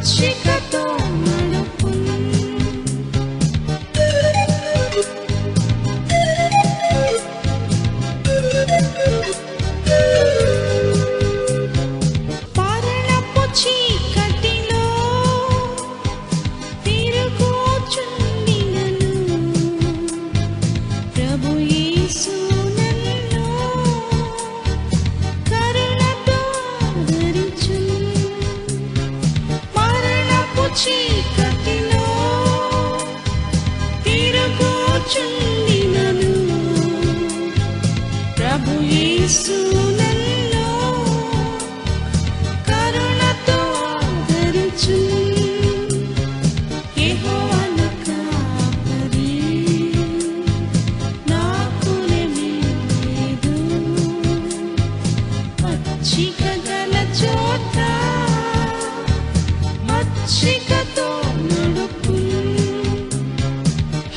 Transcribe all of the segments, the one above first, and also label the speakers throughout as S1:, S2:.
S1: పచ్చికతో నడుపు. మరణపు చీకటిలో తిరుగుచుండినను ప్రభు యేసు నన్ను కరుణతో ఆదరించును. మరణపు చీకటిలో తిరుగుచుండినను ప్రభు యేసు నన్ను కరుణతో ఆదరించును. యెహోవా నా కాపరి, నాకు లేదు. పచ్చిక గల చోట పచ్చికతో నడుపు.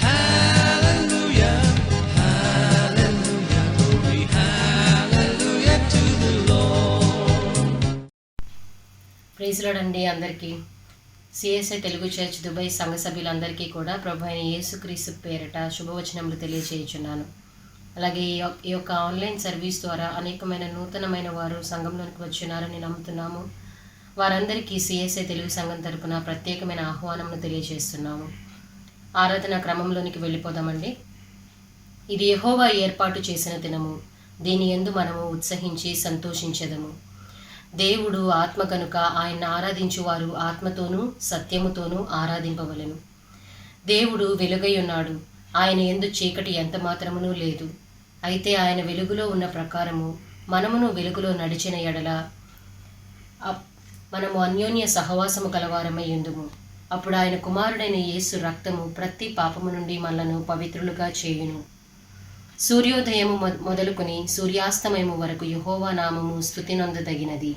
S2: Hallelujah, hallelujah, glory, hallelujah to the Lord.
S3: Praise lord అండి. అందరికీ సిఎస్ఐ తెలుగు చర్చ్ దుబాయ్ సంఘ సభ్యులందరికీ కూడా ప్రభు అయిన యేసుక్రీస్తు పేరిట శుభవచనములు తెలియజేయుచున్నాను. అలాగే ఈ యొక్క ఆన్లైన్ సర్వీస్ ద్వారా అనేకమైన నూతనమైన వారు సంఘంలోనికి వచ్చినారని నమ్ముతున్నాము. వారందరికీ సిఎస్ఐ తెలుగు సంఘం తరపున ప్రత్యేకమైన ఆహ్వానంను తెలియజేస్తున్నాము. ఆరాధన క్రమంలోనికి వెళ్ళిపోదామండి. ఇది యెహోవా ఏర్పాటు చేసిన దినము, దీని యందు మనము ఉత్సహించి సంతోషించెదము. దేవుడు ఆత్మ కనుక ఆయన్ని ఆరాధించువారు ఆత్మతోనూ సత్యముతోనూ ఆరాధింపవలెను. దేవుడు వెలుగై ఉన్నాడు, ఆయన యందు చీకటి ఎంత మాత్రమునూ లేదు. అయితే ఆయన వెలుగులో ఉన్న ప్రకారము మనమును వెలుగులో నడిచిన ఎడల మనము అన్యోన్య సహవాసము కలవారమై ఉందుము. అప్పుడు ఆయన కుమారుడైన యేసు రక్తము ప్రతి పాపము నుండి మనలను పవిత్రులుగా చేయును. సూర్యోదయము మొదలుకొని సూర్యాస్తమయము వరకు యెహోవా నామము స్తుతినొందదగినది.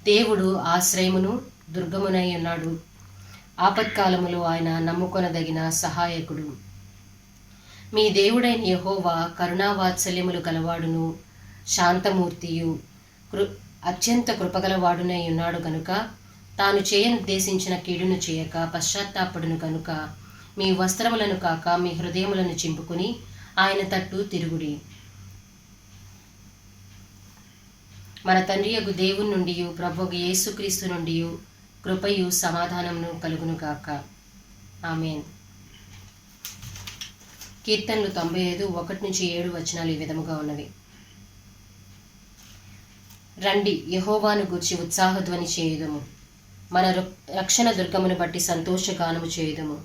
S3: దేవుడు ఆశ్రయమును దుర్గమునై ఉన్నాడు. ఆపత్కాలములో ఆయన నమ్ముకొనదగిన సహాయకుడు. మీ దేవుడైన యెహోవా కరుణావాత్సల్యములు కలవాడును, శాంతమూర్తియు, అత్యంత కృపగలవాడునై ఉన్నాడు కనుక తాను చేయనుద్దేశించిన కీడును చేయక పశ్చాత్తాపడును కనుక మీ వస్త్రములను కాక మీ హృదయములను చింపుకుని ఆయన తట్టు తిరుగుడి. మన తండ్రియగు దేవుని నుండి ప్రభువు యేసుక్రీస్తు నుండి కృపయు సమాధానమును కలుగును గాక. ఆమేన్. కీర్తనలు 95 1-7 వచనాలు ఈ విధముగా ఉన్నవి. రండి, యెహోవాను గూర్చి ఉత్సాహధ్వని చేయుదము. మన రక్షణ దుర్గమును బట్టి సంతోషగానము చేయుదము.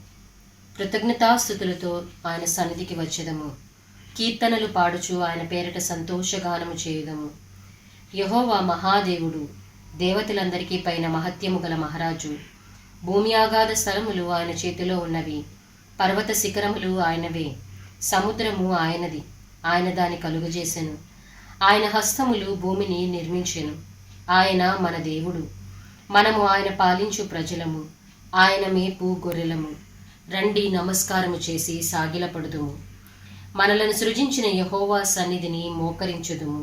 S3: కృతజ్ఞతాస్తుతులతో ఆయన సన్నిధికి వచ్చేదము. కీర్తనలు పాడుచు ఆయన పేరిట సంతోషగానము చేయుదము. యెహోవా మహాదేవుడు, దేవతలందరికీ పైన మహత్యము గల మహారాజు. భూమి ఆగాధ స్థలములు ఆయన చేతిలో ఉన్నవి, పర్వత శిఖరములు ఆయనవే. సముద్రము ఆయనది, ఆయన దాని కలుగజేసెను. ఆయన హస్తములు భూమిని నిర్మించెను. ఆయన మన దేవుడు, మనము ఆయన పాలించు ప్రజలము, ఆయన మేపు గొర్రెలము. రండి, నమస్కారము చేసి సాగిలపడుదుము. మనలను సృజించిన యెహోవా సన్నిధిని మోకరించుదుము.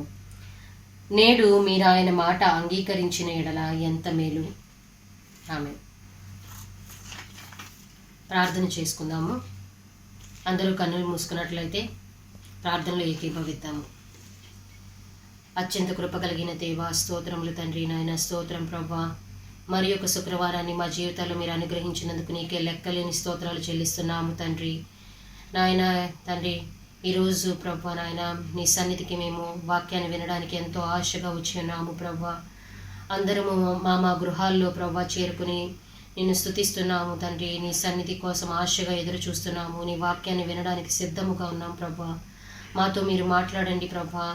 S3: నేడు మీరు ఆయన మాట అంగీకరించిన ఎడల ఎంత మేలు. ఆమె. ప్రార్థన చేసుకుందాము. అందరూ కన్నులు మూసుకున్నట్లయితే ప్రార్థనలో ఏకీభవిద్దాము. అత్యంత కృప కలిగిన దేవా, స్తోత్రములు తండ్రి. నాయన స్తోత్రం ప్రభా. మరి ఒక శుక్రవారాన్ని మా జీవితాల్లో మీరు అనుగ్రహించినందుకు నీకే లెక్కలేని స్తోత్రాలు చెల్లిస్తున్నాము తండ్రి. నాయన తండ్రి, ఈరోజు ప్రభా నాయన నీ సన్నిధికి మేము వాక్యాన్ని వినడానికి ఎంతో ఆశగా వచ్చి ఉన్నాము ప్రభా. అందరము మా గృహాల్లో ప్రభా చేరుకుని నిన్ను స్తుతిస్తున్నాము తండ్రి. నీ సన్నిధి కోసం ఆశగా ఎదురు చూస్తున్నాము. నీ వాక్యాన్ని వినడానికి సిద్ధముగా ఉన్నాం ప్రభా. మాతో మీరు మాట్లాడండి ప్రభా.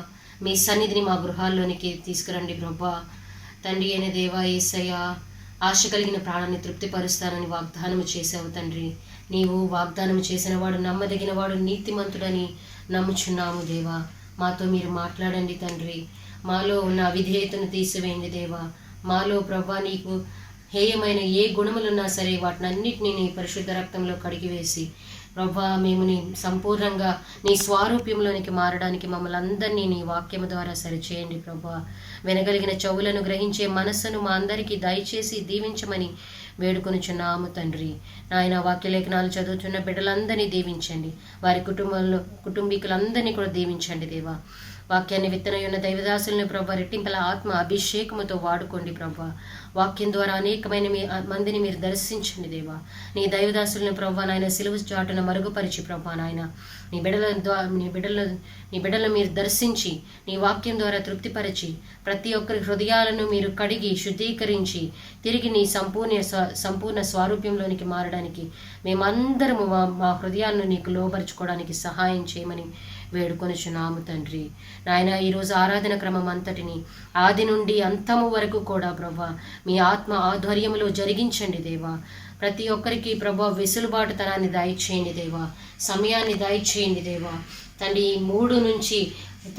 S3: మీ సన్నిధిని మా గృహాల్లోనికి తీసుకురండి ప్రభా. తండ్రి అయిన దేవా యేసయ్య, ఆశ కలిగిన ప్రాణాన్ని తృప్తిపరుస్తానని వాగ్దానము చేసావు తండ్రి. నీవు వాగ్దానం చేసిన వాడు నమ్మదగిన వాడు నీతిమంతుడని నమ్ముచున్నాము దేవా. మాతో మీరు మాట్లాడండి తండ్రి. మాలో ఉన్న అవిధేయతను తీసివేయండి దేవా. మాలో ప్రభా నీకు హేయమైన ఏ గుణములున్నా సరే వాటినన్నిటినీ నీ పరిశుద్ధ రక్తంలో కడిగివేసి ప్రభా మేము నీ సంపూర్ణంగా నీ స్వారూప్యంలోనికి మారడానికి మమ్మల్ని అందరినీ నీ వాక్యము ద్వారా సరిచేయండి ప్రభా. వినగలిగిన చెవులను గ్రహించే మనస్సును మా అందరికీ దయచేసి దీవించమని వేడుకొనుచున్నాము తండ్రి. నాయన వాక్యలేఖనాలు చదువుతున్న బిడ్డలందరినీ దీవించండి, వారి కుటుంబీకులందరినీ కూడా దీవించండి దేవా. వాక్యాన్ని విత్తనయున్న దైవదాసులను ప్రభా రెట్టింపల ఆత్మ అభిషేకముతో వాడుకోండి ప్రభా. వాక్యం ద్వారా అనేకమైన మందిని మీరు దర్శించండి దేవా. నీ దైవదాసులను ప్రభా నాయన సిలువ చాటున మరుగుపరిచి ప్రభా నాయన నీ బిడ్డలను మీరు దర్శించి నీ వాక్యం ద్వారా తృప్తిపరిచి ప్రతి ఒక్కరి హృదయాలను మీరు కడిగి శుద్ధీకరించి తిరిగి నీ సంపూర్ణ స్వారూప్యంలోనికి మారడానికి మేమందరము మా హృదయాలను నీకు లోబరుచుకోవడానికి సహాయం చేయమని వేడుకొనుచున్నాము తండ్రి. నాయన ఈరోజు ఆరాధన క్రమం అంతటిని ఆది నుండి అంతము వరకు కూడా ప్రభా మీ ఆత్మ ఆధ్వర్యములో జరిగించండి దేవా. ప్రతి ఒక్కరికి ప్రభా వెసులుబాటుతనాన్ని దయచేయండి దేవా, సమయాన్ని దయచేయండి దేవా. తండ్రి 3 నుంచి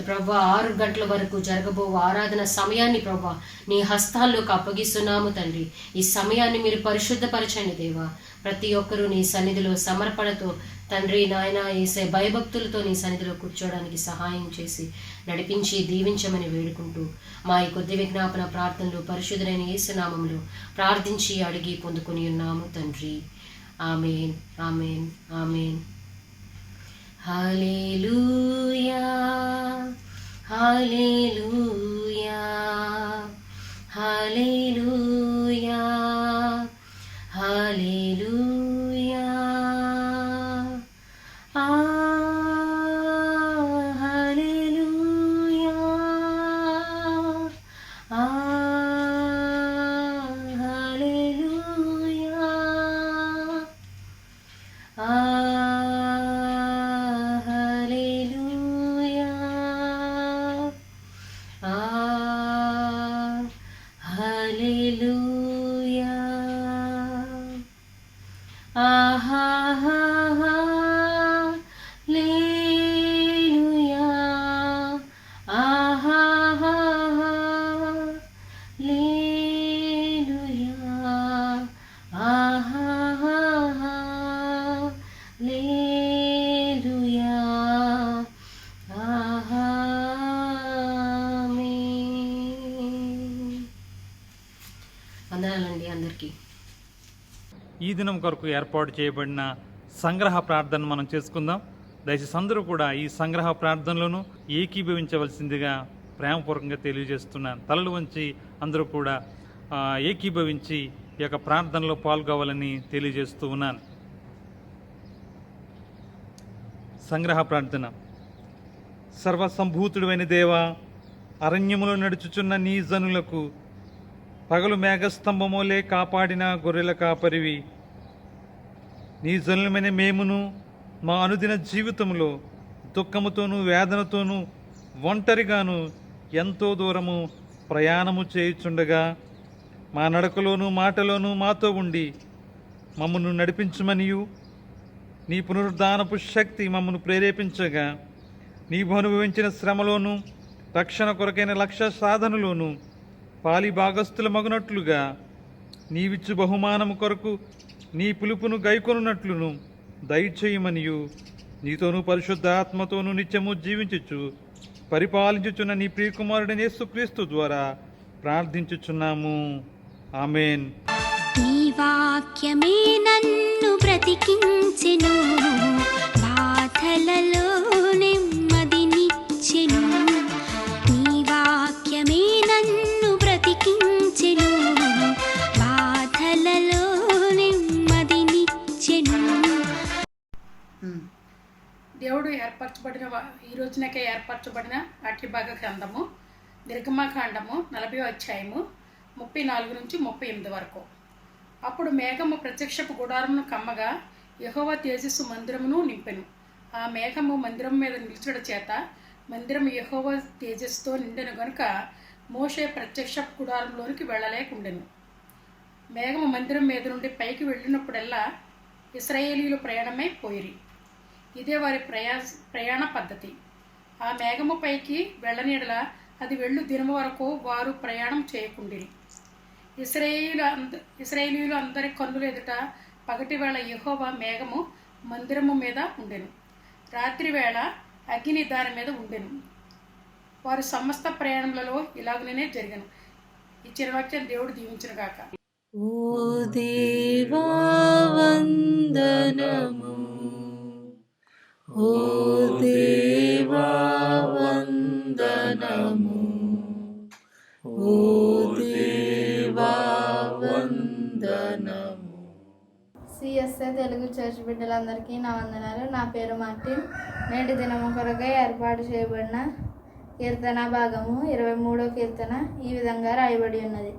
S3: ప్రభా 6 గంటల వరకు జరగబో ఆరాధన సమయాన్ని ప్రభా నీ హస్తాల్లోకి అప్పగిస్తున్నాము తండ్రి. ఈ సమయాన్ని మీరు పరిశుద్ధపరచండి దేవా. ప్రతి ఒక్కరూ నీ సన్నిధిలో సమర్పణతో తండ్రి నాయన ఏసే భయభక్తులతో నీ సన్నిధిలో కూర్చోవడానికి సహాయం చేసి నడిపించి దీవించమని వేడుకుంటూ మా ఈ కొద్ది విజ్ఞాపన ప్రార్థనలు పరిశుద్ధులైన యేసు నామములో ప్రార్థించి అడిగి పొందుకొని ఉన్నాము తండ్రి. ఆమేన్, ఆమేన్, ఆమేన్. హల్లెలూయా, హల్లెలూయా, హల్లెలూయా, హల్లెలూయా. హల్లెలూయా, హల్లెలూయా, హల్లెలూయా, హల్లెలూయా. వందనాలండి అందరికీ.
S4: ఈ దినం కొరకు ఏర్పాటు చేయబడిన సంగ్రహ ప్రార్థన మనం చేసుకుందాం. దయచేసి అందరూ కూడా ఈ సంగ్రహ ప్రార్థనలను ఏకీభవించవలసిందిగా ప్రేమపూర్వకంగా తెలియజేస్తున్నాను. తలలు వంచి అందరూ కూడా ఏకీభవించి ఈ యొక్క ప్రార్థనలో పాల్గొవాలని తెలియజేస్తూ ఉన్నాను. సంగ్రహ ప్రార్థన. సర్వసంభూతుడైన దేవా, అరణ్యములో నడుచుచున్న నీ జనులకు పగలు మేఘస్తంభమోలే కాపాడిన గొర్రెల కాపరివి, నీ జనులమైన మేమును మా అనుదిన జీవితంలో దుఃఖముతోనూ వేదనతోనూ ఒంటరిగాను ఎంతో దూరము ప్రయాణము చేయుచుండగా మా నడకలోనూ మాటలోనూ మాతో ఉండి మమ్మను నడిపించమనియు నీ పునరుద్ధానపు శక్తి మమ్మను ప్రేరేపించగా నీవు అనుభవించిన శ్రమలోనూ రక్షణ కొరకైన లక్ష్య సాధనలోనూ పాలి భాగస్థుల మగునట్లుగా నీవిచ్చు బహుమానము కొరకు నీ పిలుపును గైకొనున్నట్లును దయచేయమనియు నీతోనూ పరిశుద్ధ ఆత్మతోనూ నిత్యము జీవించుచు పరిపాలించుచున్న నీ ప్రియకుమారుడైన యేసుక్రీస్తు ద్వారా ప్రార్థించుచున్నాము. ఆమేన్.
S5: నీ వాక్యమే నన్ను బ్రతికించెను, బాధలలో నెమ్మదినిచ్చెను. నీ వాక్యమే నన్ను బ్రతికించెను, బాధలలో నెమ్మదినిచ్చెను.
S6: దేవుడు ఈ రోజునకే ఏర్పరచబడిన పాఠ్యభాగ గ్రంథము నిర్గమకాండము 40వ అధ్యాయము 34 నుంచి 38 వరకు. అప్పుడు మేఘము ప్రత్యక్షపు గుడారమును కమ్మగా యెహోవా తేజస్సు మందిరమును నింపెను. ఆ మేఘము మందిరం మీద నిలుచుట చేత మందిరం యెహోవా తేజస్సుతో నిండెను గనుక మోషే ప్రత్యక్షపు గుడారంలోనికి వెళ్ళలేకుండెను. మేఘము మందిరం మీద నుండి పైకి వెళ్ళినప్పుడల్లా ఇశ్రాయేలీయులు ప్రయాణమై పోయిరి. ఇదే వారి ప్రయాణ పద్ధతి. ఆ మేఘము పైకి వెళ్ళనీడల అది వెళ్ళు దినము వరకు వారు ప్రయాణం చేయకుండిరి. ఇశ్రాయేలీయులు అందరి కన్నుల ఎదుట పగటి వేళ యెహోవా మేఘము మందిరము మీద ఉండెను. రాత్రి వేళ అగ్ని దాని మీద ఉండెను. వారి సమస్త ప్రయాణములలో ఇలాగనే జరిగను. ఈ చిరవాక్యం దేవుడు దీవించును గాక.
S1: ఓ దేవా వందనము, ఓ దేవా వందనము, ఓ దేవా వందనము.
S7: సిఎస్ఐ తెలుగు చర్చ్ బిడ్డలందరికీ నా వందనాలు. నా పేరు మార్టిన్. నేటి దినము కొరకై ఏర్పాటు చేయబడిన కీర్తన భాగము 23వ కీర్తన ఈ విధంగా రాయబడి ఉన్నది.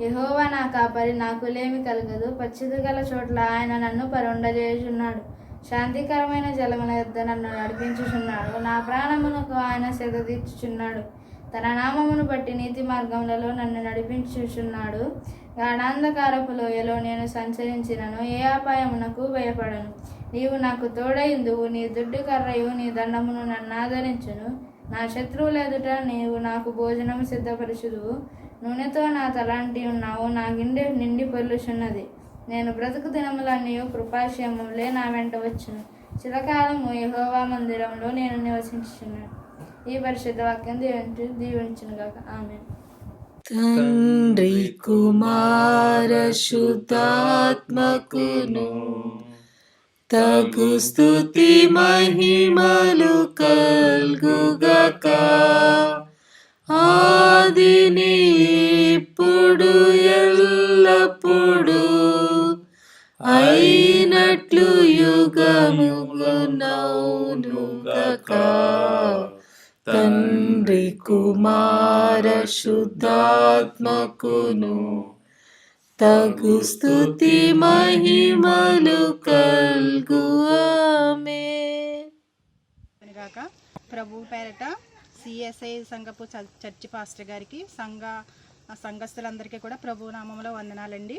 S7: యెహోవా నా కాపరి, నాకు లేమి కలగదు. పచ్చిక గల చోట్ల ఆయన నన్ను పరుండజేయుచున్నాడు. శాంతికరమైన జలముల యొద్ద నన్ను నడిపించుచున్నాడు. నా ప్రాణమునకు ఆయన సేద తీర్చుచున్నాడు. తన నామమును బట్టి నీతి మార్గములలో నన్ను నడిపించుచున్నాడు. గాఢాంధకారపు లోయలో నేను సంచరించినను ఏ అపాయమునకు భయపడను. నీవు నాకు తోడైందువు, నీ దుడ్డు కర్రయు నీ దండమును నన్ను ఆదరించును. నా శత్రువుల ఎదుట నీవు నాకు భోజనం సిద్ధపరచుదువు. నూనెతో నా తలాంటి ఉన్నావు, నా గిన్నె నిండి పొర్లుచున్నది. నేను బ్రతుకు దినములన్నీ కృపాక్షేమములే నా వెంట వచ్చును. చిరకాలము యెహోవా మందిరంలో నేను నివసించుచున్నాను. ఈ పరిశుద్ధ వాక్యం దీవించును గాక. ఆమేన్.
S1: తండ్రి కుమార శుద్ధాత్మకును తగు స్తుతి మహిమలు కల్గుగాక. ఆదిని ఇప్పుడు ఎల్లప్పుడు అయినట్లు యుగముగునౌనుగాక. తండ్రి కుమార శుద్ధాత్మకును తగు స్తుతి మహిమలు కల్గు. ఆమేన్.
S8: గాక. ప్రభు పేరట సిఎస్ఐ సంఘపు చర్చి పాస్టర్ గారికి సంఘస్థులందరికీ కూడా ప్రభు నామంలో వందనాలండి.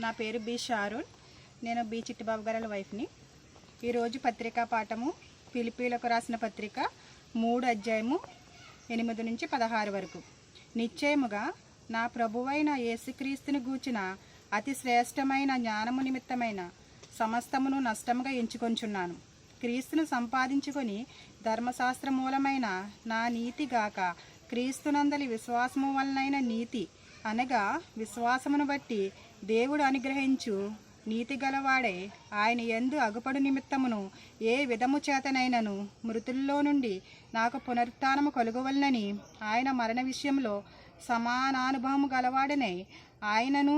S8: నా పేరు బి షారూన్. నేను బి చిట్టిబాబు గారి వైఫ్ని. ఈరోజు పత్రికా పాఠము ఫిలిప్పీలకు రాసిన పత్రిక 3 అధ్యాయము 8 నుంచి 16 వరకు. నిశ్చయముగా నా ప్రభువైన యేసుక్రీస్తుని గూర్చిన అతి శ్రేష్టమైన జ్ఞానము నిమిత్తమైన సమస్తమును నష్టముగా ఎంచుకొంచున్నాను. క్రీస్తును సంపాదించుకొని ధర్మశాస్త్ర మూలమైన నా నీతి గాక క్రీస్తునందలి విశ్వాసము వలనైన నీతి, అనగా విశ్వాసమును బట్టి దేవుడు అనుగ్రహించు నీతి గలవాడే ఆయన యందు అగుపడు నిమిత్తమును ఏ విధము చేతనైనను మృతుల్లో నుండి నాకు పునరుత్థానము కలుగవలనని ఆయన మరణ విషయంలో సమానానుభవము గలవాడనై ఆయనను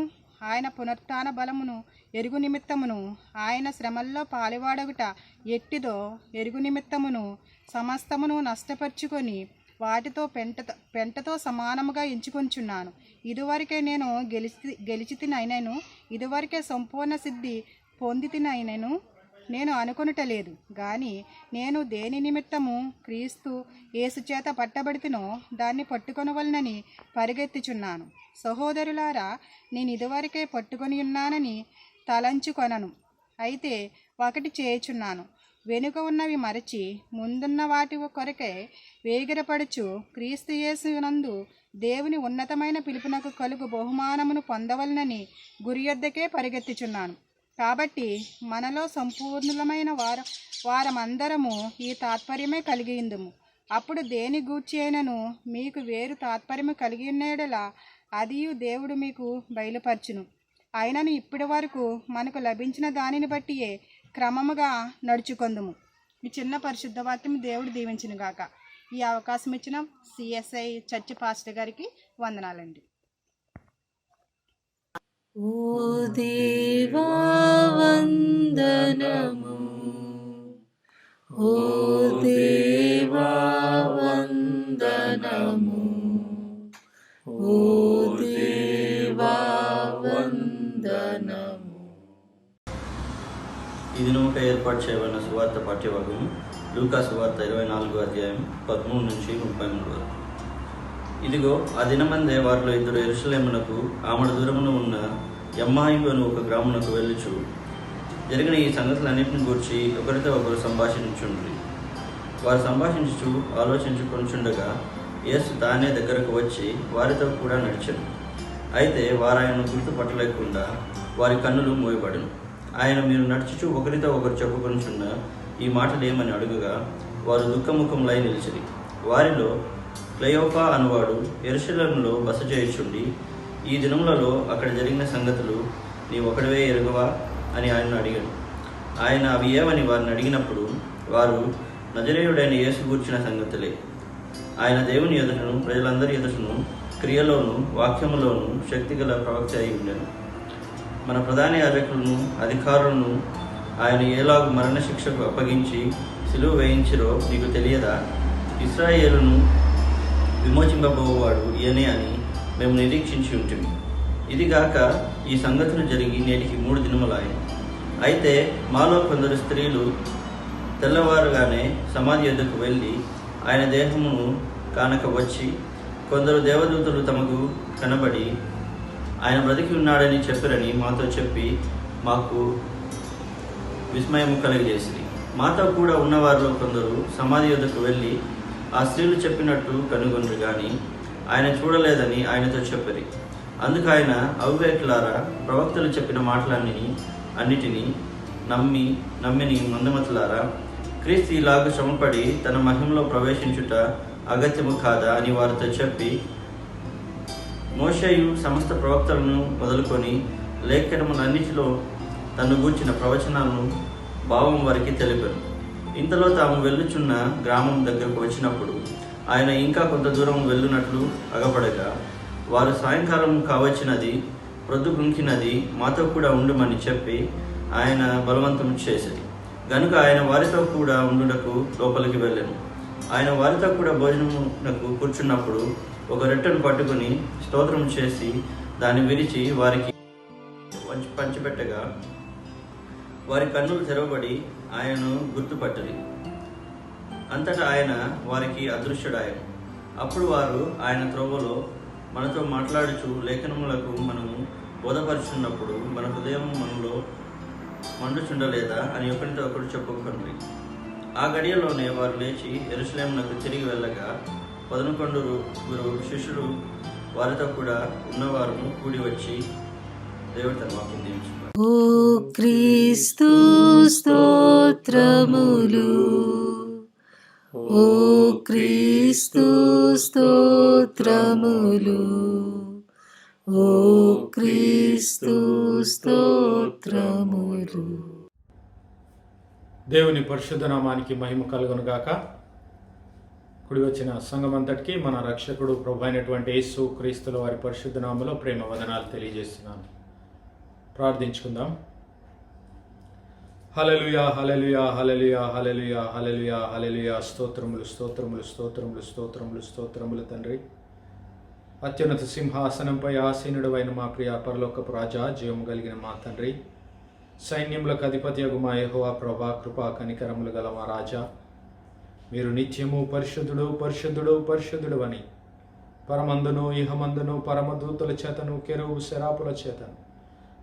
S8: ఆయన పునరుత్థాన బలమును ఎరుగు నిమిత్తమును ఆయన శ్రమల్లో పాలువాడగుట ఎట్టిదో ఎరుగు నిమిత్తమును సమస్తమును నష్టపరుచుకొని వాటితో పెంటతో సమానముగా ఎంచుకొంచున్నాను. ఇదివరకే నేను గెలిచితినైనను, ఇదివరకే సంపూర్ణ సిద్ధి పొందితినైనను నేను అనుకొనుటలేదు. గాని నేను దేని నిమిత్తము క్రీస్తు యేసు చేత పట్టబడితినో దాన్ని పట్టుకొనవలనని పరిగెత్తుచున్నాను. సహోదరులారా, నేను ఇదివరకే పట్టుకొని ఉన్నానని తలంచుకొనను. అయితే ఒకటి చేయుచున్నాను, వెనుక ఉన్నవి మరచి ముందున్న వాటి కొరకే వేగిరపడుచు క్రీస్తు యేసునందు దేవుని ఉన్నతమైన పిలుపునకు కలుగు బహుమానమును పొందవలనని గురియొద్దకే పరిగెత్తుచున్నాను. కాబట్టి మనలో సంపూర్ణులమైన వారమందరము ఈ తాత్పర్యమే కలిగి ఉందుము. అప్పుడు దేని గూర్చి అయినను మీకు వేరు తాత్పర్యము కలిగి ఉన్నేడలా అదియు దేవుడు మీకు బయలుపరచును. అయినను ఇప్పటి వరకు మనకు లభించిన దానిని బట్టియే క్రమముగా నడుచుకొందుము. ఈ చిన్న పరిశుద్ధ వాక్యం దేవుడు దీవించును గాక. ఈ అవకాశం ఇచ్చిన సిఎస్ఐ చర్చ్ పాస్టర్ గారికి వందనాలండి.
S1: ఓ దేవా వందనము, ఓ దేవా వందనము, ఓ దేవా వందనము.
S9: ఈ దినముక ఏర్పాటు చేయబడిన సువార్త పాఠ్యభాగము లూకా సువార్త 24వ అధ్యాయం 13 నుంచి 33 వరకు. ఇదిగో ఆ దినమందే వారిలో ఇద్దరు యెరూషలేమునకు ఆమడ దూరమున ఉన్న ఎమ్మాయి అను ఒక గ్రామునకు వెళ్ళుచు జరిగిన ఈ సంగతులన్నింటిని గూర్చి ఒకరితో ఒకరు సంభాషించుండ్రి. వారు సంభాషించుచు ఆలోచించుకొనుచుండగా యేసు తానే దగ్గరకు వచ్చి వారితో కూడా నడిచెను. అయితే వారు ఆయనను గుర్తుపట్టలేకుండా వారి కన్నులు మూయబడెను. ఆయన మీరు నడుచుచు ఒకరితో ఒకరు చెప్పుకొనిచున్న ఈ మాటలు ఏమని అడుగగా వారు దుఃఖముఖములై నిలిచిరి. వారిలో క్లయోపా అనువాడు యెరూషలేములో బస చేయుచుండి, ఈ దినములలో అక్కడ జరిగిన సంగతులు నీ ఒకడివే ఎరుగవా అని ఆయనను అడిగాడు. ఆయన అవి ఏమని వారిని అడిగినప్పుడు వారు నజరేయుడైన యేసు గూర్చిన సంగతులే. ఆయన దేవుని ఎదుటను ప్రజలందరి ఎదుటను క్రియలోను వాక్యములోను శక్తిగల ప్రవక్త అయి ఉండెను. మన ప్రధాన యాజకులను అధికారులను ఆయన ఏలాగు మరణశిక్షకు అప్పగించి సిలువ వేయించిరో నీకు తెలియదా? ఇశ్రాయేలును విమోచింపబోవాడు ఈయనే అని మేము నిరీక్షించి ఉంటుంది. ఇదిగాక ఈ సంగతులు జరిగి నేటికి 3 దినములాయెను. అయితే మాలో కొందరు స్త్రీలు తెల్లవారుగానే సమాధి యొద్దకు వెళ్ళి ఆయన దేహమును కానక వచ్చి, కొందరు దేవదూతలు తమకు కనబడి ఆయన బ్రతికి ఉన్నాడని చెప్పారని మాతో చెప్పి మాకు విస్మయము కలిగజేసింది. మాతో కూడా ఉన్నవారిలో కొందరు సమాధి యొద్దకు వెళ్ళి ఆ స్త్రీలు చెప్పినట్టు కనుగొనరు కానీ ఆయన చూడలేదని ఆయనతో చెప్పారు. అందుకు ఆయన, అవివేకులారా, ప్రవక్తలు చెప్పిన మాటలన్నిటినీ నమ్మిని మందమతులారా, క్రీస్తు ఇలాగ శ్రమపడి తన మహిమలో ప్రవేశించుట అగత్యము కాదా అని వారితో చెప్పి, మోషేయు సమస్త ప్రవక్తలను మొదలుకొని లేఖనములన్నిటిలో తను గూర్చిన ప్రవచనాలను భావం వారికి తెలిపారు. ఇంతలో తాము వెళ్ళుచున్న గ్రామం దగ్గరకు వచ్చినప్పుడు ఆయన ఇంకా కొంత దూరం వెళ్ళునట్లు అగపడగా, వారు సాయంకాలం కావచ్చినది, ప్రొద్దు గుంకినది, మాతో కూడా ఉండుమని చెప్పి ఆయన బలవంతం చేసేది. గనుక ఆయన వారితో కూడా ఉండుటకు లోపలికి వెళ్ళాను. ఆయన వారితో కూడా భోజనమునకు కూర్చున్నప్పుడు ఒక రొట్టెను పట్టుకుని స్తోత్రం చేసి దాన్ని విరిచి వారికి పంచిపెట్టగా వారి కన్నులు తెరవబడి ఆయనను గుర్తుపట్టది. అంతటా ఆయన వారికి అదృశ్యుడాయను. అప్పుడు వారు ఆయన త్రోవలో మనతో మాట్లాడుచు, లేఖనములకు మనము బోధపరుచున్నప్పుడు మన హృదయం మనలో మండుచుండలేదా అని ఒకరితో ఒకరు చెప్పుకొండ్రి. ఆ గడియలోనే వారు లేచి యెరూషలేమునకు తిరిగి వెళ్ళగా 11 శిష్యులు వారితో కూడా ఉన్నవారు కూడి వచ్చి దేవుడి తన వాక్యం దీవించుకున్నారు.
S1: ఓ క్రీస్తు స్తోత్రములు, ఓ క్రీస్తు స్తోత్రములు, ఓ క్రీస్తు స్తోత్రములు.
S4: దేవుని పరిశుద్ధ నామానికి మహిమ కలుగునుగాక. కుడి వచ్చిన సంఘమంతటికి మన రక్షకుడు ప్రభు అయినటువంటి యేసు క్రీస్తుల వారి పరిశుద్ధ నామములో ప్రేమ వదనాలు తెలియజేస్తున్నాను. ప్రార్థించుకుందాం. హల్లెలూయా, హల్లెలూయా, హల్లెలూయా, హల్లెలూయా, హల్లెలూయా, హల్లెలూయా. స్తోత్రములు, స్తోత్రములు, స్తోత్రములు, స్తోత్రములు, స్తోత్రములు తండ్రి. అత్యున్నత సింహాసనంపై ఆసీనుడవైన మా ప్రియ పరలోకపు రాజా, జీవము కలిగిన మా తండ్రి, సైన్యములకు అధిపతియగు మా యెహోవా ప్రభా, కృపా కనికరములు గల మా రాజా, మీరు నిత్యము పరిశుద్ధుడు, పరిశుద్ధుడు, పరిశుద్ధుడు అని పరమందును ఇహమందును పరమదూతల చేతను కెరూబు శరాపుల చేతను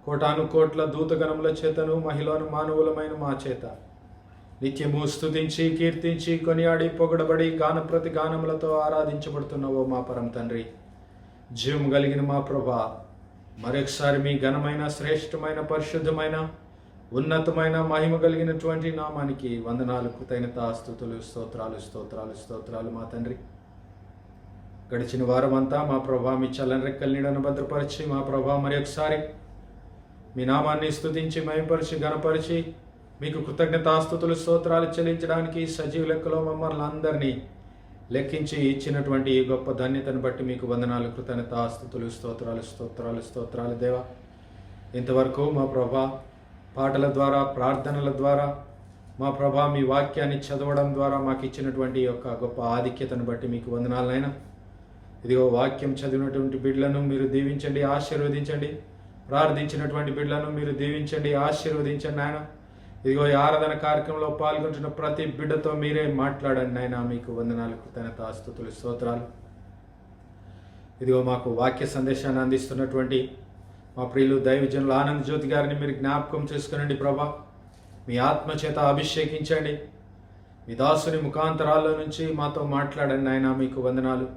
S4: కోటాను కోట్ల దూతగణముల చేతను మహిళను మానవులమైన మా చేత నిత్యము స్తుతించి కీర్తించి కొనియాడి పొగడబడి గాన ప్రతి గానములతో ఆరాధించబడుతున్నావో మా పరమ తండ్రి, జీవం కలిగిన మా ప్రభా, మరొకసారి మీ ఘనమైన శ్రేష్టమైన పరిశుద్ధమైన ఉన్నతమైన మహిమ కలిగినటువంటి నామానికి వందనాలు, కృతజ్ఞత, స్తుతులు, స్తోత్రాలు, స్తోత్రాలు, స్తోత్రాలు మా తండ్రి. గడిచిన వారమంతా మా ప్రభా మీ చల్లని రెక్కల నీడను భద్రపరిచి మా ప్రభా మరొకసారి మీ నామాన్ని స్తుతించి మహిమపరిచి ఘనపరిచి మీకు కృతజ్ఞతాస్తుతులు స్తోత్రాలు చెల్లించడానికి సజీవ లెక్కలో మమ్మల్ని అందరినీ లెక్కించి ఇచ్చినటువంటి ఈ గొప్ప ధన్యతను బట్టి మీకు వందనాలు, కృతజ్ఞతాస్తుతులు, స్తోత్రాలు, స్తోత్రాలు, స్తోత్రాలు దేవా. ఇంతవరకు మా ప్రభా పాటల ద్వారా, ప్రార్థనల ద్వారా, మా ప్రభా మీ వాక్యాన్ని చదవడం ద్వారా మాకు ఇచ్చినటువంటి యొక్క గొప్ప ఆధిక్యతను బట్టి మీకు వందనాలనైనా. ఇదిగో వాక్యం చదివినటువంటి బిడ్డలను మీరు దీవించండి, ఆశీర్వదించండి. ప్రార్థించినటువంటి బిడ్డలను మీరు దీవించండి, ఆశీర్వదించండి నాయన. ఇదిగో ఈ ఆరాధన కార్యక్రమంలో పాల్గొంటున్న ప్రతి బిడ్డతో మీరే మాట్లాడండి నాయన. మీకు వందనాలు, కృతజ్ఞతాస్తుతులు, స్తోత్రాలు. ఇదిగో మాకు వాక్య సందేశాన్ని అందిస్తున్నటువంటి మా ప్రియులు దైవజనులు ఆనంద్ జ్యోతి గారిని మీరు జ్ఞాపకం చేసుకునండి ప్రభా. మీ ఆత్మచేత అభిషేకించండి. మీ దాసుని ముఖాంతరాల్లో నుంచి మాతో మాట్లాడండి నాయన. మీకు వందనాలు.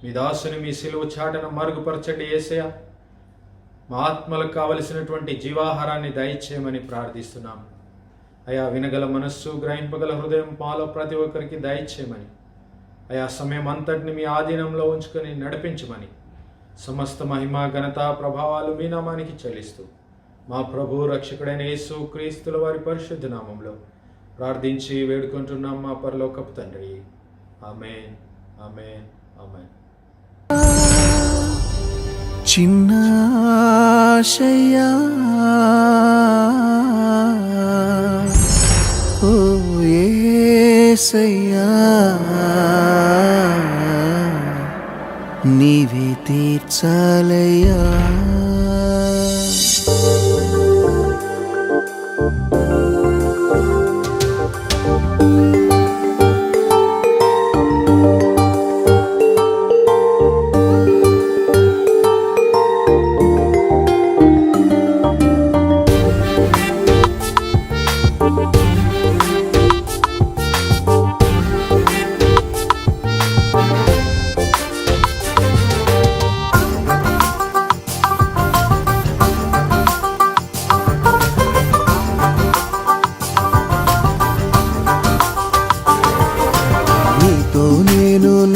S4: మీ దాసుని మీ సిలువ చాటను మరుగుపరచండి యేసయ్య.
S10: మా ఆత్మలకు కావలసినటువంటి జీవాహారాన్ని దయచేయమని ప్రార్థిస్తున్నాము. అయా వినగల మనస్సు, గ్రహింపగల హృదయం మాలో ప్రతి ఒక్కరికి దయచేయమని, అయా సమయం అంతటిని మీ ఆధీనంలో ఉంచుకొని నడిపించమని సమస్త మహిమ, ఘనత, ప్రభావాలు మీ నామానికి చెల్లిస్తూ మా ప్రభు రక్షకుడైన యేసు క్రీస్తుల వారి పరిశుద్ధ నామంలో ప్రార్థించి వేడుకుంటున్నాం మా పరలోకపు తండ్రి. ఆమేన్, ఆమేన్, ఆమేన్.
S2: చిన్న ఆశయా ఓ యేసయ్యా, నీవే తీర్చాలయ్యా.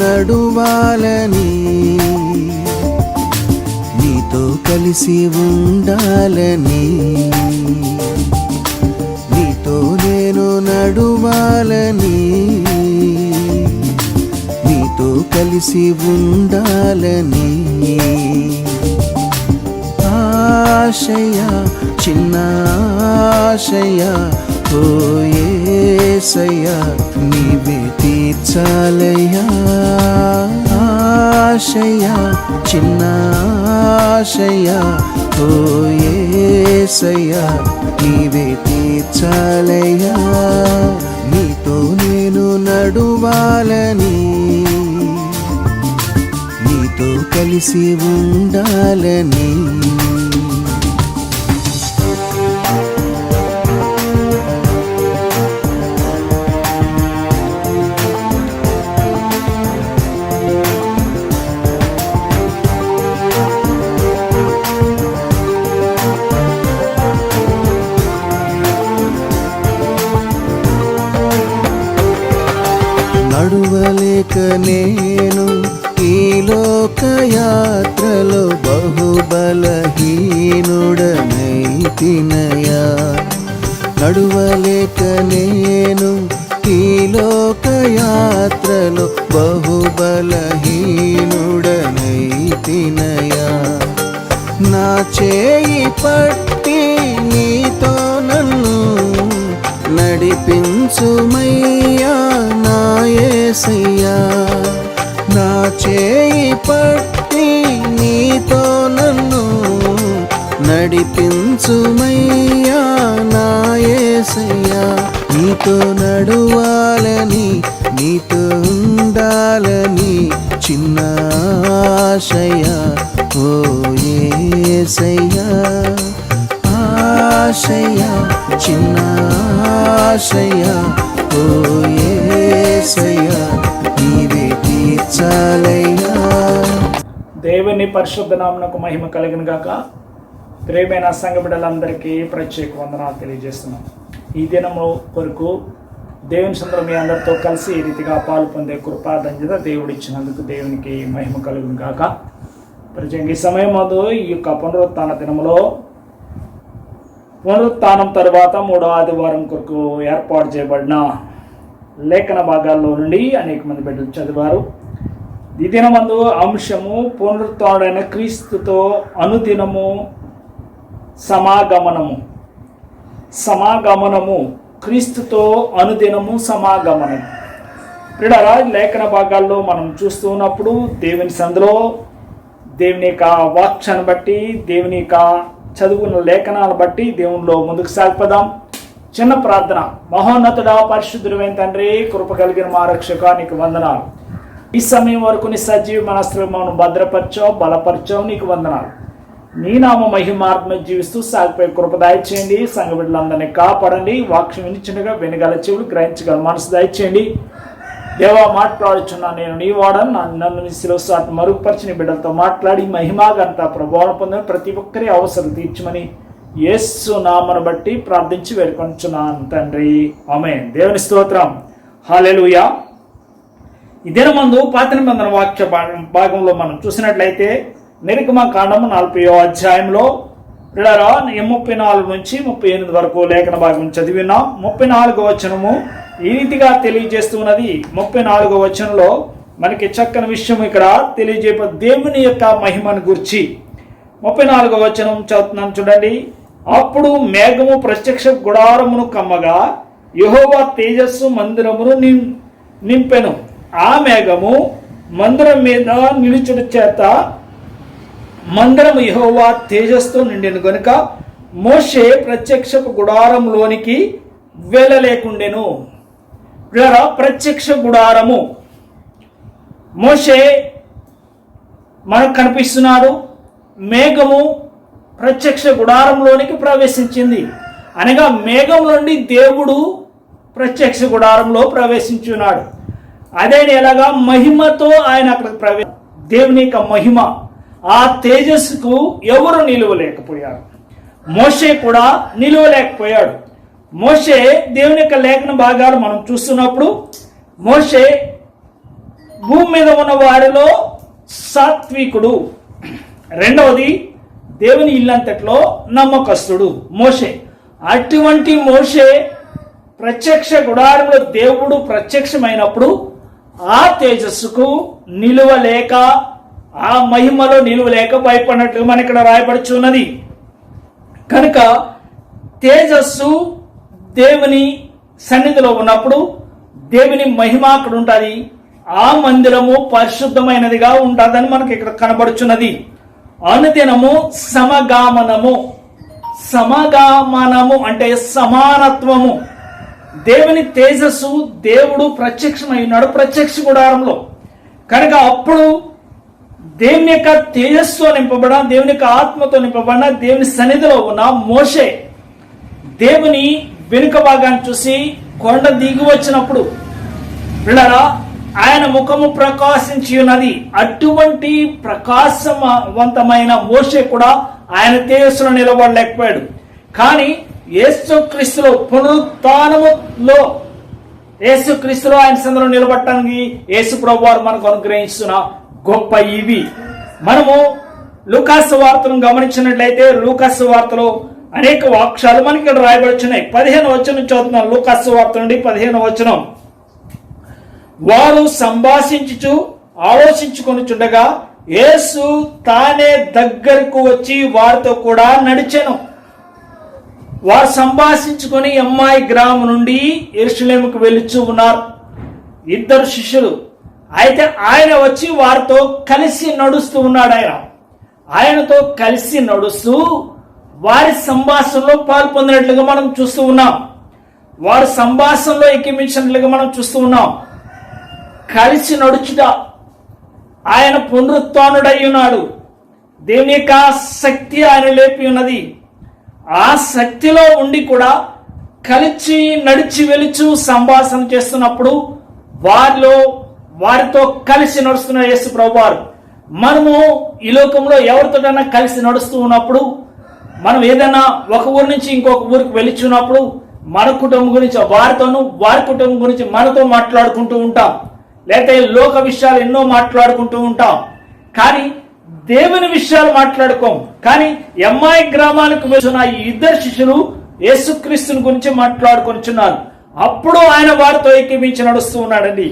S2: నడువాలని, నీతో కలిసి ఉండాలని, నీతో నేను నడువాలని, నీతో కలిసి ఉండాలని ఆశయా, చిన్న ఆశయా ఓ యేసయ్యా, నీవే తీర్చాలయ్యా. ఆశయా, చిన్న ఆశయా ఓ యేసయ్యా, నీవే తీర్చాలయ్యా. నీతో నేను నడువాలని, నీతో కలిసి ఉండాలని నడువలేక నేను ఈ లోకయాత్రలో బహుబలహీనుడనైతినయా. నడువలేక నేను ఈ లోకయాత్రలో బహుబలహీనుడనైతినయా. నా చేయి పట్టి నీతో నన్ను నడిపించుమయ్యా నా యేసయ్యా. నా చేయి పట్టి నీతో నన్ను నడిపించుమయ్యా నా యేసయ్యా. నీతో నడువాలని, నీతో ఉండాలని చిన్న ఆశయా ఓ యేసయ్యా. ఆశయా, చిన్న ఆశయా ఓ యేసయ్యా, నీవే తీర్చాలయ్యా.
S11: దేవుని పరిశుద్ధ నామమునకు మహిమ కలుగును గాక. ప్రియమైన సంఘ బిడ్డలందరికీ ప్రత్యేక వందనాలు తెలియజేస్తున్నాం. ఈ దినము కొరకు దేవుని సందర్భం మీ అందరితో కలిసి ఈ రీతిగా పాలు పొందే కృపాధన్యత దేవుడు ఇచ్చినందుకు దేవునికి మహిమ కలుగును గాక. ప్రత్యేకంగా ఈ సమయం ముందు ఈ యొక్క పునరుత్థాన దినములో పునరుత్థానం తర్వాత 3వ ఆదివారం కొరకు ఏర్పాటు చేయబడిన లేఖన భాగాల్లో నుండి అనేక మంది బిడ్డలు చదివారు. ఈ దినమందు అంశము పునరుత్థానుడైన క్రీస్తుతో అనుదినము సమాగమనము. సమాగమనము, క్రీస్తుతో అనుదినము సమాగమనం. ప్రియులారా, లేఖన భాగాల్లో మనం చూస్తూ ఉన్నప్పుడు దేవుని సందులో దేవుని యొక్క వాక్యాన్ని బట్టి, దేవుని యొక్క చదువుకున్న లేఖనాలను బట్టి దేవునిలో ముందుకు సాగిపోదాం. చిన్న ప్రార్థన. మహోన్నతుడా, పరిశుద్ధుడైన తండ్రి, కృప కలిగిన మా రక్షక, నీకు వందనాలు. ఈ సమయం వరకు నీ సజీవ మనస్సులను భద్రపరచావు, బలపరచావు, నీకు వందనాలు. నీ నామ మహిమాత్మ జీవిస్తూ సాగిపోయి కృప దయచేయండి. సంఘ బిడ్డలందరినీ కాపాడండి. వాక్యం వినిచినగా వినగల చెవులు, గ్రహించగల మనసు దయచేయండి. దేవా మాట్లాడుచున్నా నేను నీ వాడని నన్ను నీ శిరస్సు మరుగుపరిచిన బిడ్డలతో మాట్లాడి మహిమాగంతా ప్రభావం పొందిన ప్రతి ఒక్కరి అవసరం తీర్చమని యేసు నామను బట్టి ప్రార్థించి వేడుకొంచున్నాను తండ్రి. ఆమేన్. దేవుని స్తోత్రం. హల్లెలూయా. ఈ దినమందు పాత నిబంధన వాక్య భాగంలో మనం చూసినట్లయితే నిర్గమకాండము 40వ అధ్యాయంలో 34 నుంచి 38 వరకు లేఖన భాగం చదివినాం. 34వ వచనము ఈ రీతిగా తెలియజేస్తున్నది. 34వ వచనంలో మనకి చక్కని విషయం ఇక్కడ తెలియజేప దేవుని యొక్క మహిమను గురించి 34వ వచనం చదువుతున్నాను చూడండి. అప్పుడు మేఘము ప్రత్యక్ష గుడారమును కమ్మగా యెహోవా తేజస్సు మందిరమును నింపెను. ఆ మేఘము మందిరం మీద నిలుచుట చేత మందిరము యెహోవా తేజస్సుతో నిండెను గనుక మోషే ప్రత్యక్షపు గుడారంలోనికి వెళ్ళలేకుండెను. ప్రత్యక్ష గుడారము మోషే మనకు కనిపిస్తున్నాడు. మేఘము ప్రత్యక్ష గుడారంలోనికి ప్రవేశించింది అనగా మేఘం నుండి దేవుడు ప్రత్యక్ష గుడారంలో ప్రవేశించున్నాడు. అదే ఎలాగా మహిమతో ఆయన అక్కడ దేవుని యొక్క మహిమ, ఆ తేజస్సుకు ఎవరు నిలువలేకపోయారు. మోషే కూడా నిలువలేకపోయాడు. మోషే దేవుని యొక్క లేఖన భాగాలు మనం చూస్తున్నప్పుడు మోషే భూమి మీద ఉన్న వారిలో సాత్వికుడు, రెండవది దేవుని ఇల్లంతట్లో నమ్మకస్తుడు మోషే. అటువంటి మోషే ప్రత్యక్ష గుడారంలో దేవుడు ప్రత్యక్షమైనప్పుడు ఆ తేజస్సుకు నిలువలేక, ఆ మహిమలో నిలువలేక భయపడినట్లు మన ఇక్కడ రాయబడుచున్నది. కనుక తేజస్సు దేవుని సన్నిధిలో ఉన్నప్పుడు దేవుని మహిమ అక్కడ ఉంటుంది. ఆ మందిరము పరిశుద్ధమైనదిగా ఉంటుందని మనకి ఇక్కడ కనబడుచున్నది. అనుదినము సమగామనము, సమగామనము అంటే సమానత్వము. దేవుని తేజస్సు, దేవుడు ప్రత్యక్షమై ఉన్నాడు ప్రత్యక్ష గుడారంలో. కనుక అప్పుడు దేవుని యొక్క తేజస్సుతో నింపబడిన, దేవుని యొక్క ఆత్మతో నింపబడిన దేవుని సన్నిధిలో ఉన్న మోషే దేవుని వెనుక భాగాన్ని చూసి కొండ దిగి వచ్చినప్పుడు పిల్లరా ఆయన ముఖము ప్రకాశించి ఉన్నది. అటువంటి ప్రకాశవంతమైన మోషే కూడా ఆయన తేజస్సులో నిలబడలేకపోయాడు. కానీ యేసుక్రీస్తులో పునరుత్థానములో యేసుక్రీస్తులో ఆయన సందులో నిలబడటానికి యేసు ప్రభువారు మనకు అనుగ్రహిస్తున్న గొప్ప ఇవి. మనము లూకాసు వార్తను గమనించినట్లయితే లూకాసు వార్తలో అనేక వాక్యాలు మనకి ఇక్కడ రాయబడుచున్నాయి. 15వ వచనం చదువుతున్నాం. లూకాసు వార్త నుండి 15వ వచనం. వారు సంభాషించుచు ఆలోచించుకొనుచుండగా యేసు తానే దగ్గరకు వచ్చి వారితో కూడా నడిచెను. వారు సంభాషించుకొని ఎమ్మాయి గ్రామం నుండి యెరూషలేముకు వెళ్ళుచూ ఉన్నారు. 2 శిష్యులు. అయితే ఆయన వచ్చి వారితో కలిసి నడుస్తూ ఉన్నాడు. ఆయనతో కలిసి నడుస్తూ వారి సంభాషణలో పాల్పొందినట్లుగా మనం చూస్తూ ఉన్నాం. వారి సంభాషణలో ఎక్కిమించినట్లుగా మనం చూస్తూ ఉన్నాం. కలిసి నడుచుట, ఆయన పునరుత్థానుడై ఉన్నాడు. దేవుని యొక్క శక్తి ఆయన లేపి ఉన్నది. ఆ శక్తిలో ఉండి కూడా కలిసి నడిచి వెలుచు సంభాషణ చేస్తున్నప్పుడు వారితో కలిసి నడుస్తున్న యేసు ప్రభువారు. మనము ఈ లోకంలో ఎవరితోటైనా కలిసి నడుస్తూ ఉన్నప్పుడు, మనం ఏదైనా ఒక ఊరి నుంచి ఇంకొక ఊరికి వెళ్ళిచున్నప్పుడు మన కుటుంబం గురించి వారితోనూ, వారి కుటుంబం గురించి మనతో మాట్లాడుకుంటూ ఉంటాం. లేకపోతే లోక విషయాలు ఎన్నో మాట్లాడుకుంటూ ఉంటాం. కానీ దేవుని విషయాలు మాట్లాడుకోం. కానీ ఎమ్మాయి గ్రామానికి వచ్చిన ఈ 2 శిష్యులు యేసుక్రీస్తుని గురించి మాట్లాడుకొనిచున్నారు. అప్పుడు ఆయన వారితో ఏకీభించి నడుస్తూ ఉన్నాడండి.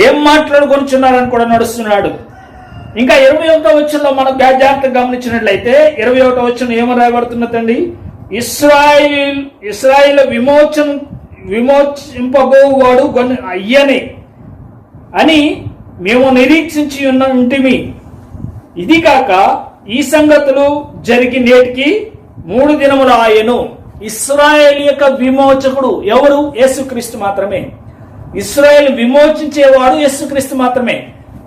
S11: ఏం మాట్లాడుకొనిచున్నారని కూడా నడుస్తున్నాడు. ఇంకా 21వ వచనంలో మనం జాగ్రత్తగా గమనించినట్లయితే 21వ వచనం ఏమని రాయబడుతున్నదండి? ఇశ్రాయేలు విమోచింపబోవాడు అయ్యని అని మేము నిరీక్షించి ఉంటిమి. ఇది కాక ఈ సంగతులు జరిగి నేటికి 3 దినములు ఆయను. ఇశ్రాయేలు యొక్క విమోచకుడు ఎవరు? యేసుక్రీస్తు మాత్రమే. ఇశ్రాయేలు విమోచించేవాడు యేసుక్రీస్తు మాత్రమే.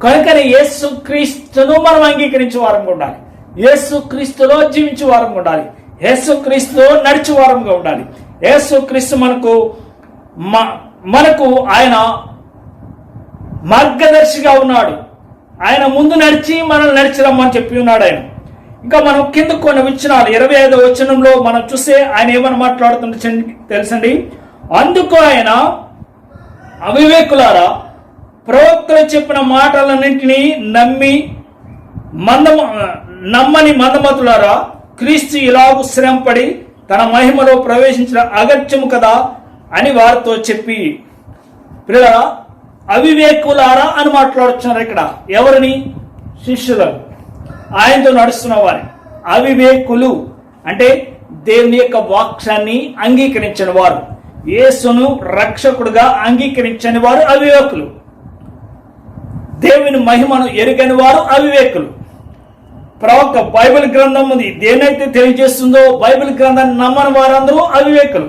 S11: కనుకనే యేసుక్రీస్తును మనం అంగీకరించే వారంగా ఉండాలి. యేసుక్రీస్తులో జీవించే వారంగా ఉండాలి. యేసుక్రీస్తులో నడిచే వారంగా ఉండాలి. యేసుక్రీస్తు మనకు మనకు ఆయన మార్గదర్శిగా ఉన్నాడు. ఆయన ముందు నడిచి మనల్ని నడిచిరమ్మని చెప్పి ఉన్నాడు ఆయన. ఇంకా మనం కింద కొన్ని వచనాలు 25వ వచనంలో మనం చూస్తే ఆయన ఏమని మాట్లాడుతుందో తెలుసండి. అందుకు ఆయన, అవివేకులారా, ప్రవక్తలు చెప్పిన మాటలన్నింటినీ నమ్మని మందమతులారా, క్రీస్తు ఇలాగూ శ్రమపడి తన మహిమలో ప్రవేశించిన అగత్యము కదా అని వారితో చెప్పి, పిల్లరా అవివేకులారా అని మాట్లాడుతున్నారు ఇక్కడ. ఎవరిని? శిష్యులను, ఆయనతో నడుస్తున్న వారిని. అవివేకులు అంటే దేవుని యొక్క వాక్యాన్ని అంగీకరించని వారు, యేసును రక్షకుడుగా అంగీకరించని వారు అవివేకులు. దేవుని మహిమను ఎరుగని వారు అవివేకులు. ప్రవక్త బైబిల్ గ్రంథం ఉంది, దేనైతే తెలియజేస్తుందో బైబిల్ గ్రంథాన్ని నమ్మని వారందరూ అవివేకులు.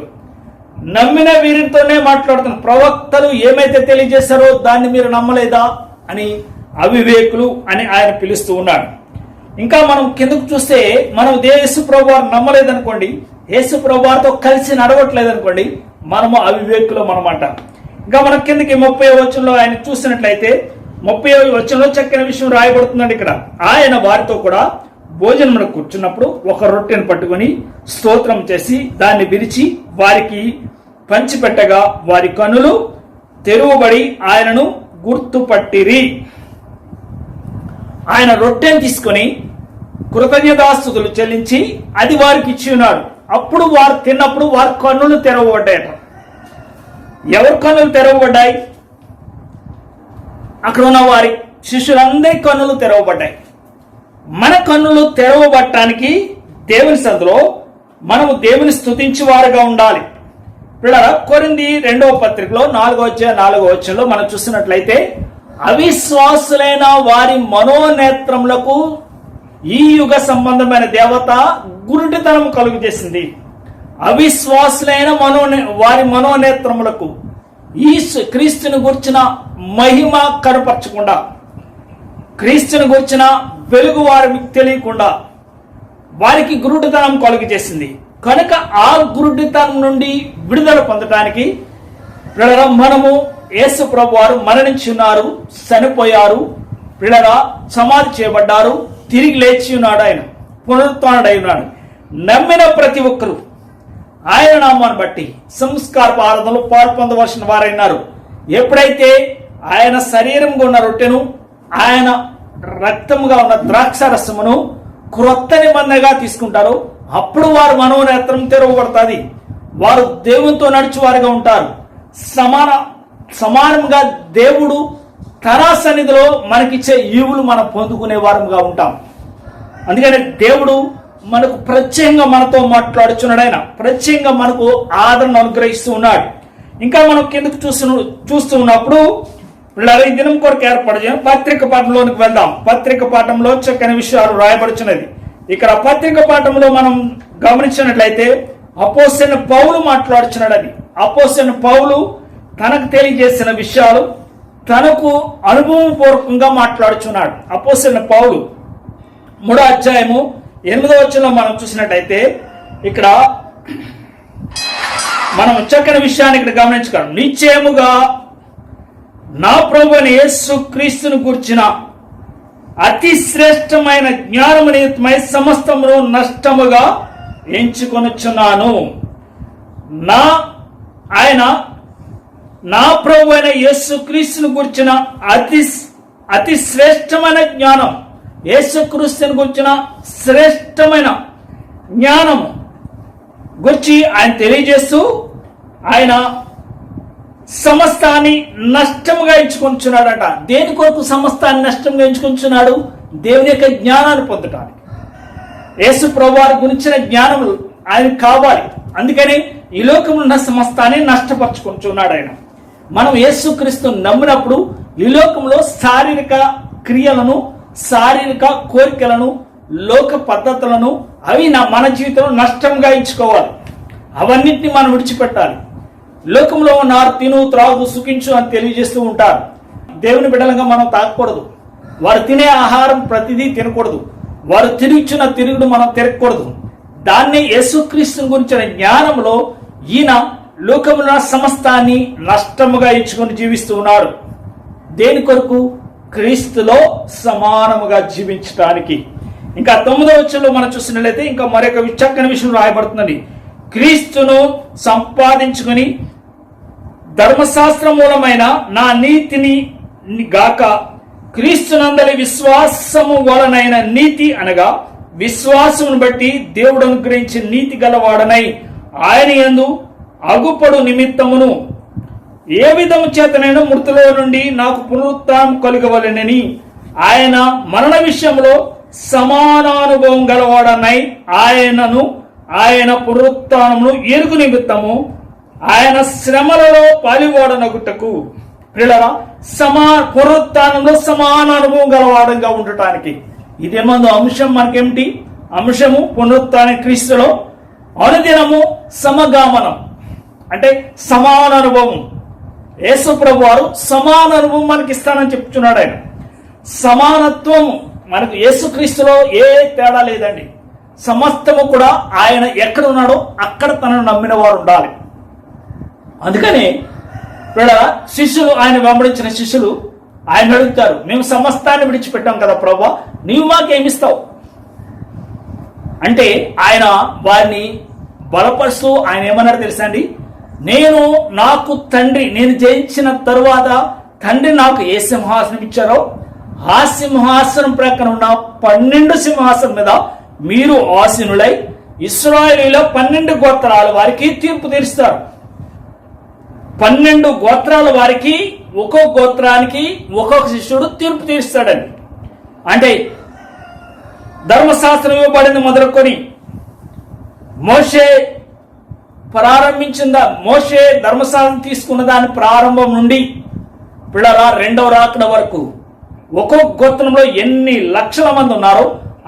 S11: నమ్మిన వీరితోనే మాట్లాడుతున్నారు. ప్రవక్తలు ఏమైతే తెలియజేస్తారో దాన్ని మీరు నమ్మలేదా అని అవివేకులు అని ఆయన పిలుస్తూ ఉన్నాడు. ఇంకా మనం కిందకు చూస్తే, మనం యేసు ప్రభు వారు నమ్మలేదనుకోండి, యేసు ప్రభు వారితో కలిసి నడవట్లేదనుకోండి, మనము అవివేకులు అనమాట. ఇంకా మనం కిందకి 30వ వచనంలో ఆయన చూసినట్లయితే 30వ వచనంలో చక్కని విషయం రాయబడుతుందండి. ఇక్కడ ఆయన వారితో కూడా భోజనం కూర్చున్నప్పుడు ఒక రొట్టెను పట్టుకుని స్తోత్రం చేసి దాన్ని విరిచి వారికి పంచిపెట్టగా వారి కన్నులు తెరువబడి ఆయనను గుర్తుపట్టిరి. ఆయన రొట్టెను తీసుకొని కృతజ్ఞతాస్తుతులు చెల్లించి అది వారికి ఇచ్చి ఉన్నాడు. అప్పుడు వారు తిన్నప్పుడు వారి కన్నులు తెరవబడ్డాయట. ఎవరి కన్నులు తెరవబడ్డాయి? అక్కడ ఉన్న వారి శిష్యులందరి కన్నులు తెరవబడ్డాయి. మన కన్నులు తెరవబడటానికి దేవుని సందులో మనము దేవుని స్తుతించి వారుగా ఉండాలి. పిల్లరా, కొరింథీ 2వ పత్రికలో 4వ వచనంలో మనం చూసినట్లయితే, అవిశ్వాసులైన వారి మనోనేత్రములకు ఈ యుగ సంబంధమైన దేవత గురుడితనం కలుగు చేసింది. అవిశ్వాసులైన వారి మనోనేత్రములకు ఈ క్రీస్తుని గుర్చిన మహిమ కనపరచకుండా, క్రీస్తుని గుర్చిన వెలుగు వారికి తెలియకుండా వారికి గురుడితనం కలుగు చేసింది. కనుక ఆ గురుడితనం నుండి విడుదల పొందడానికి మనము యేసు ప్రభు వారు మరణించి ఉన్నారు, చనిపోయారు, పిల్లరా సమాధి చేయబడ్డారు, తిరిగి లేచి ఉన్నాడు, ఆయన పునరుత్థానుడై ఉన్నాడు. నమ్మిన ప్రతి ఒక్కరూ ఆయన నామాన్ని బట్టి సంస్కారపు ఆరాధనలో పాల్పొందవలసిన వారైనారు. ఎప్పుడైతే ఆయన శరీరంగా ఉన్న రొట్టెను, ఆయన రక్తముగా ఉన్న ద్రాక్ష రసమును క్రొత్త నిబంధనగా తీసుకుంటారో అప్పుడు వారు మనోనేత్రం తెరవబడుతుంది. వారు దేవునితో నడిచేవారుగా ఉంటారు. సమానంగా దేవుడు తన సన్నిధిలో మనకిచ్చే ఈవులు మనం పొందుకునే వారంగా ఉంటాం. అందుకని దేవుడు మనకు ప్రత్యేకంగా మనతో మాట్లాడుచున్నాడు. ఆయన ప్రత్యేకంగా మనకు ఆదరణ అనుగ్రహిస్తూ ఉన్నాడు. ఇంకా మనం కిందకు చూస్తూ ఉన్నప్పుడు ఈ దినం కొరకు ఏర్పాటు చేయాలి. పత్రిక పాఠంలోనికి వెళ్దాం. పత్రిక పాఠంలో చక్కని విషయాలు రాయబడుచున్నది. ఇక్కడ పత్రిక పాఠంలో మనం గమనించినట్లయితే అపోస్తలుడైన పౌలు మాట్లాడుచున్నాడని. అపోస్తలుడైన పౌలు తనకు తెలియజేసిన విషయాలు తనకు అనుభవపూర్వకంగా మాట్లాడుచున్నాడు. అపోస్తలుడైన పౌలు 3వ అధ్యాయము 8వ వచనంలో మనం చూసినట్లయితే ఇక్కడ మనం చక్కని విషయాన్ని ఇక్కడ గమనించగలం. నిశ్చయముగా నా ప్రభువైన యేసు క్రీస్తును గుర్చిన అతి శ్రేష్టమైన జ్ఞానము నిమిత్తమై సమస్తమును నష్టముగా ఎంచుకొనుచున్నాను. నా ప్రభువైన యేసు క్రీస్తును గుర్చిన అతి శ్రేష్టమైన జ్ఞానం, యేసు క్రీస్తును గుర్చిన శ్రేష్టమైన జ్ఞానము గురించి ఆయన తెలియజేస్తూ ఆయన సమస్తాన్ని నష్టముగా ఎంచుకుంటున్నాడట. దేని కొరకు సమస్తాన్ని నష్టంగా ఎంచుకుంటున్నాడు? దేవుని యొక్క జ్ఞానాన్ని పొందటానికి. యేసు ప్రభువారి గురించిన జ్ఞానము ఆయనకు కావాలి. అందుకని ఈ లోకంలో ఉన్న సమస్తాన్ని నష్టపరుచుకుంటున్నాడు ఆయన. మనం యేసుక్రీస్తును నమ్మినప్పుడు ఈ లోకంలో శారీరక క్రియలను, శారీరక కోరికలను, లోక పద్ధతులను అవి మన జీవితంలో నష్టంగా ఎంచుకోవాలి. అవన్నింటినీ మనం విడిచిపెట్టాలి. లోకంలో ఉన్నారు తిను, త్రాగు, సుఖించు అని తెలియజేస్తూ ఉంటారు. దేవుని బిడ్డలుగా మనం తాగకూడదు. వారు తినే ఆహారం ప్రతిదీ తినకూడదు. వారు తిరిగిచ్చిన తిరుగుడు మనం తిరగకూడదు. దాన్ని యేసుక్రీస్తుని గురించిన జ్ఞానంలో ఈయన లోకమున సమస్తాన్ని నష్టముగా ఎంచుకొని జీవిస్తూ ఉన్నాడు. దేని కొరకు? క్రీస్తులో సమానముగా జీవించడానికి. ఇంకా 9వ వచనంలో మనం చూసినట్లయితే ఇంకా మరొక చక్కని విషయం రాయబడుతున్నది. క్రీస్తును సంపాదించుకుని ధర్మశాస్త్ర మూలమైన నా నీతిని గాక క్రీస్తునందలి విశ్వాసము వలనైన నీతి అనగా విశ్వాసమును బట్టి దేవుడు అనుగ్రహించి నీతి గలవాడనై ఆయన యందు అగుపడు నిమిత్తమును ఏ విధము చేతనైనా మృతుల నుండి నాకు పునరుత్థానం కలుగవలెనని ఆయన మరణ విషయంలో సమానానుభవం గలవాడనై ఆయన పునరుత్థానమును ఎరుగు నిమిత్తము ఆయన శ్రమలలో పాలివాడనగుటకు పిల్లరా పునరుత్థానంలో సమాన అనుభవం గలవాడంగా ఉండటానికి. ఇదేమందు అంశం మనకేమిటి? అంశము పునరుత్థాన క్రీస్తులో అనుదినము సమగామనం అంటే సమాన అనుభవం. యేసు ప్రభు వారు సమాన అనుభవం మనకి ఇస్తానని చెప్తున్నాడు. ఆయన సమానత్వం మనకు యేసుక్రీస్తులో ఏ తేడా లేదండి. సమస్తము కూడా ఆయన ఎక్కడ ఉన్నాడో అక్కడ తనను నమ్మిన వారు ఉండాలి. అందుకని శిష్యులు, ఆయన వెంబడించిన శిష్యులు ఆయన అడుగుతారు, మేము సమస్తాన్ని విడిచిపెట్టాం కదా ప్రభువా, నీవు మాకేమిస్తావు అంటే ఆయన వారిని బలపరుస్తూ ఆయన ఏమన్నాడు తెలుసా అండి? నేను జయించిన తరువాత తండ్రి నాకు ఏ సింహాసనం ఇచ్చారో ఆ సింహాసనం ప్రక్కన ఉన్న 12 సింహాసనం మీద మీరు ఆసీనులై ఇశ్రాయేలీయుల 12 గోత్రాల వారికి తీర్పు తీరుస్తారు. 12 గోత్రాల వారికి ఒక్కొక్క గోత్రానికి ఒక్కొక్క శిష్యుడు తీర్పు తీరుస్తాడని. అంటే ధర్మశాస్త్రం ఇవ్వబడింది మొదలుకొని మోషే ధర్మశాస్త్రం తీసుకున్న దాని ప్రారంభం నుండి పిల్లరా 2వ రాకడ వరకు ఒక్కొక్క గోత్రంలో ఎన్ని లక్షల మంది ఉన్నారో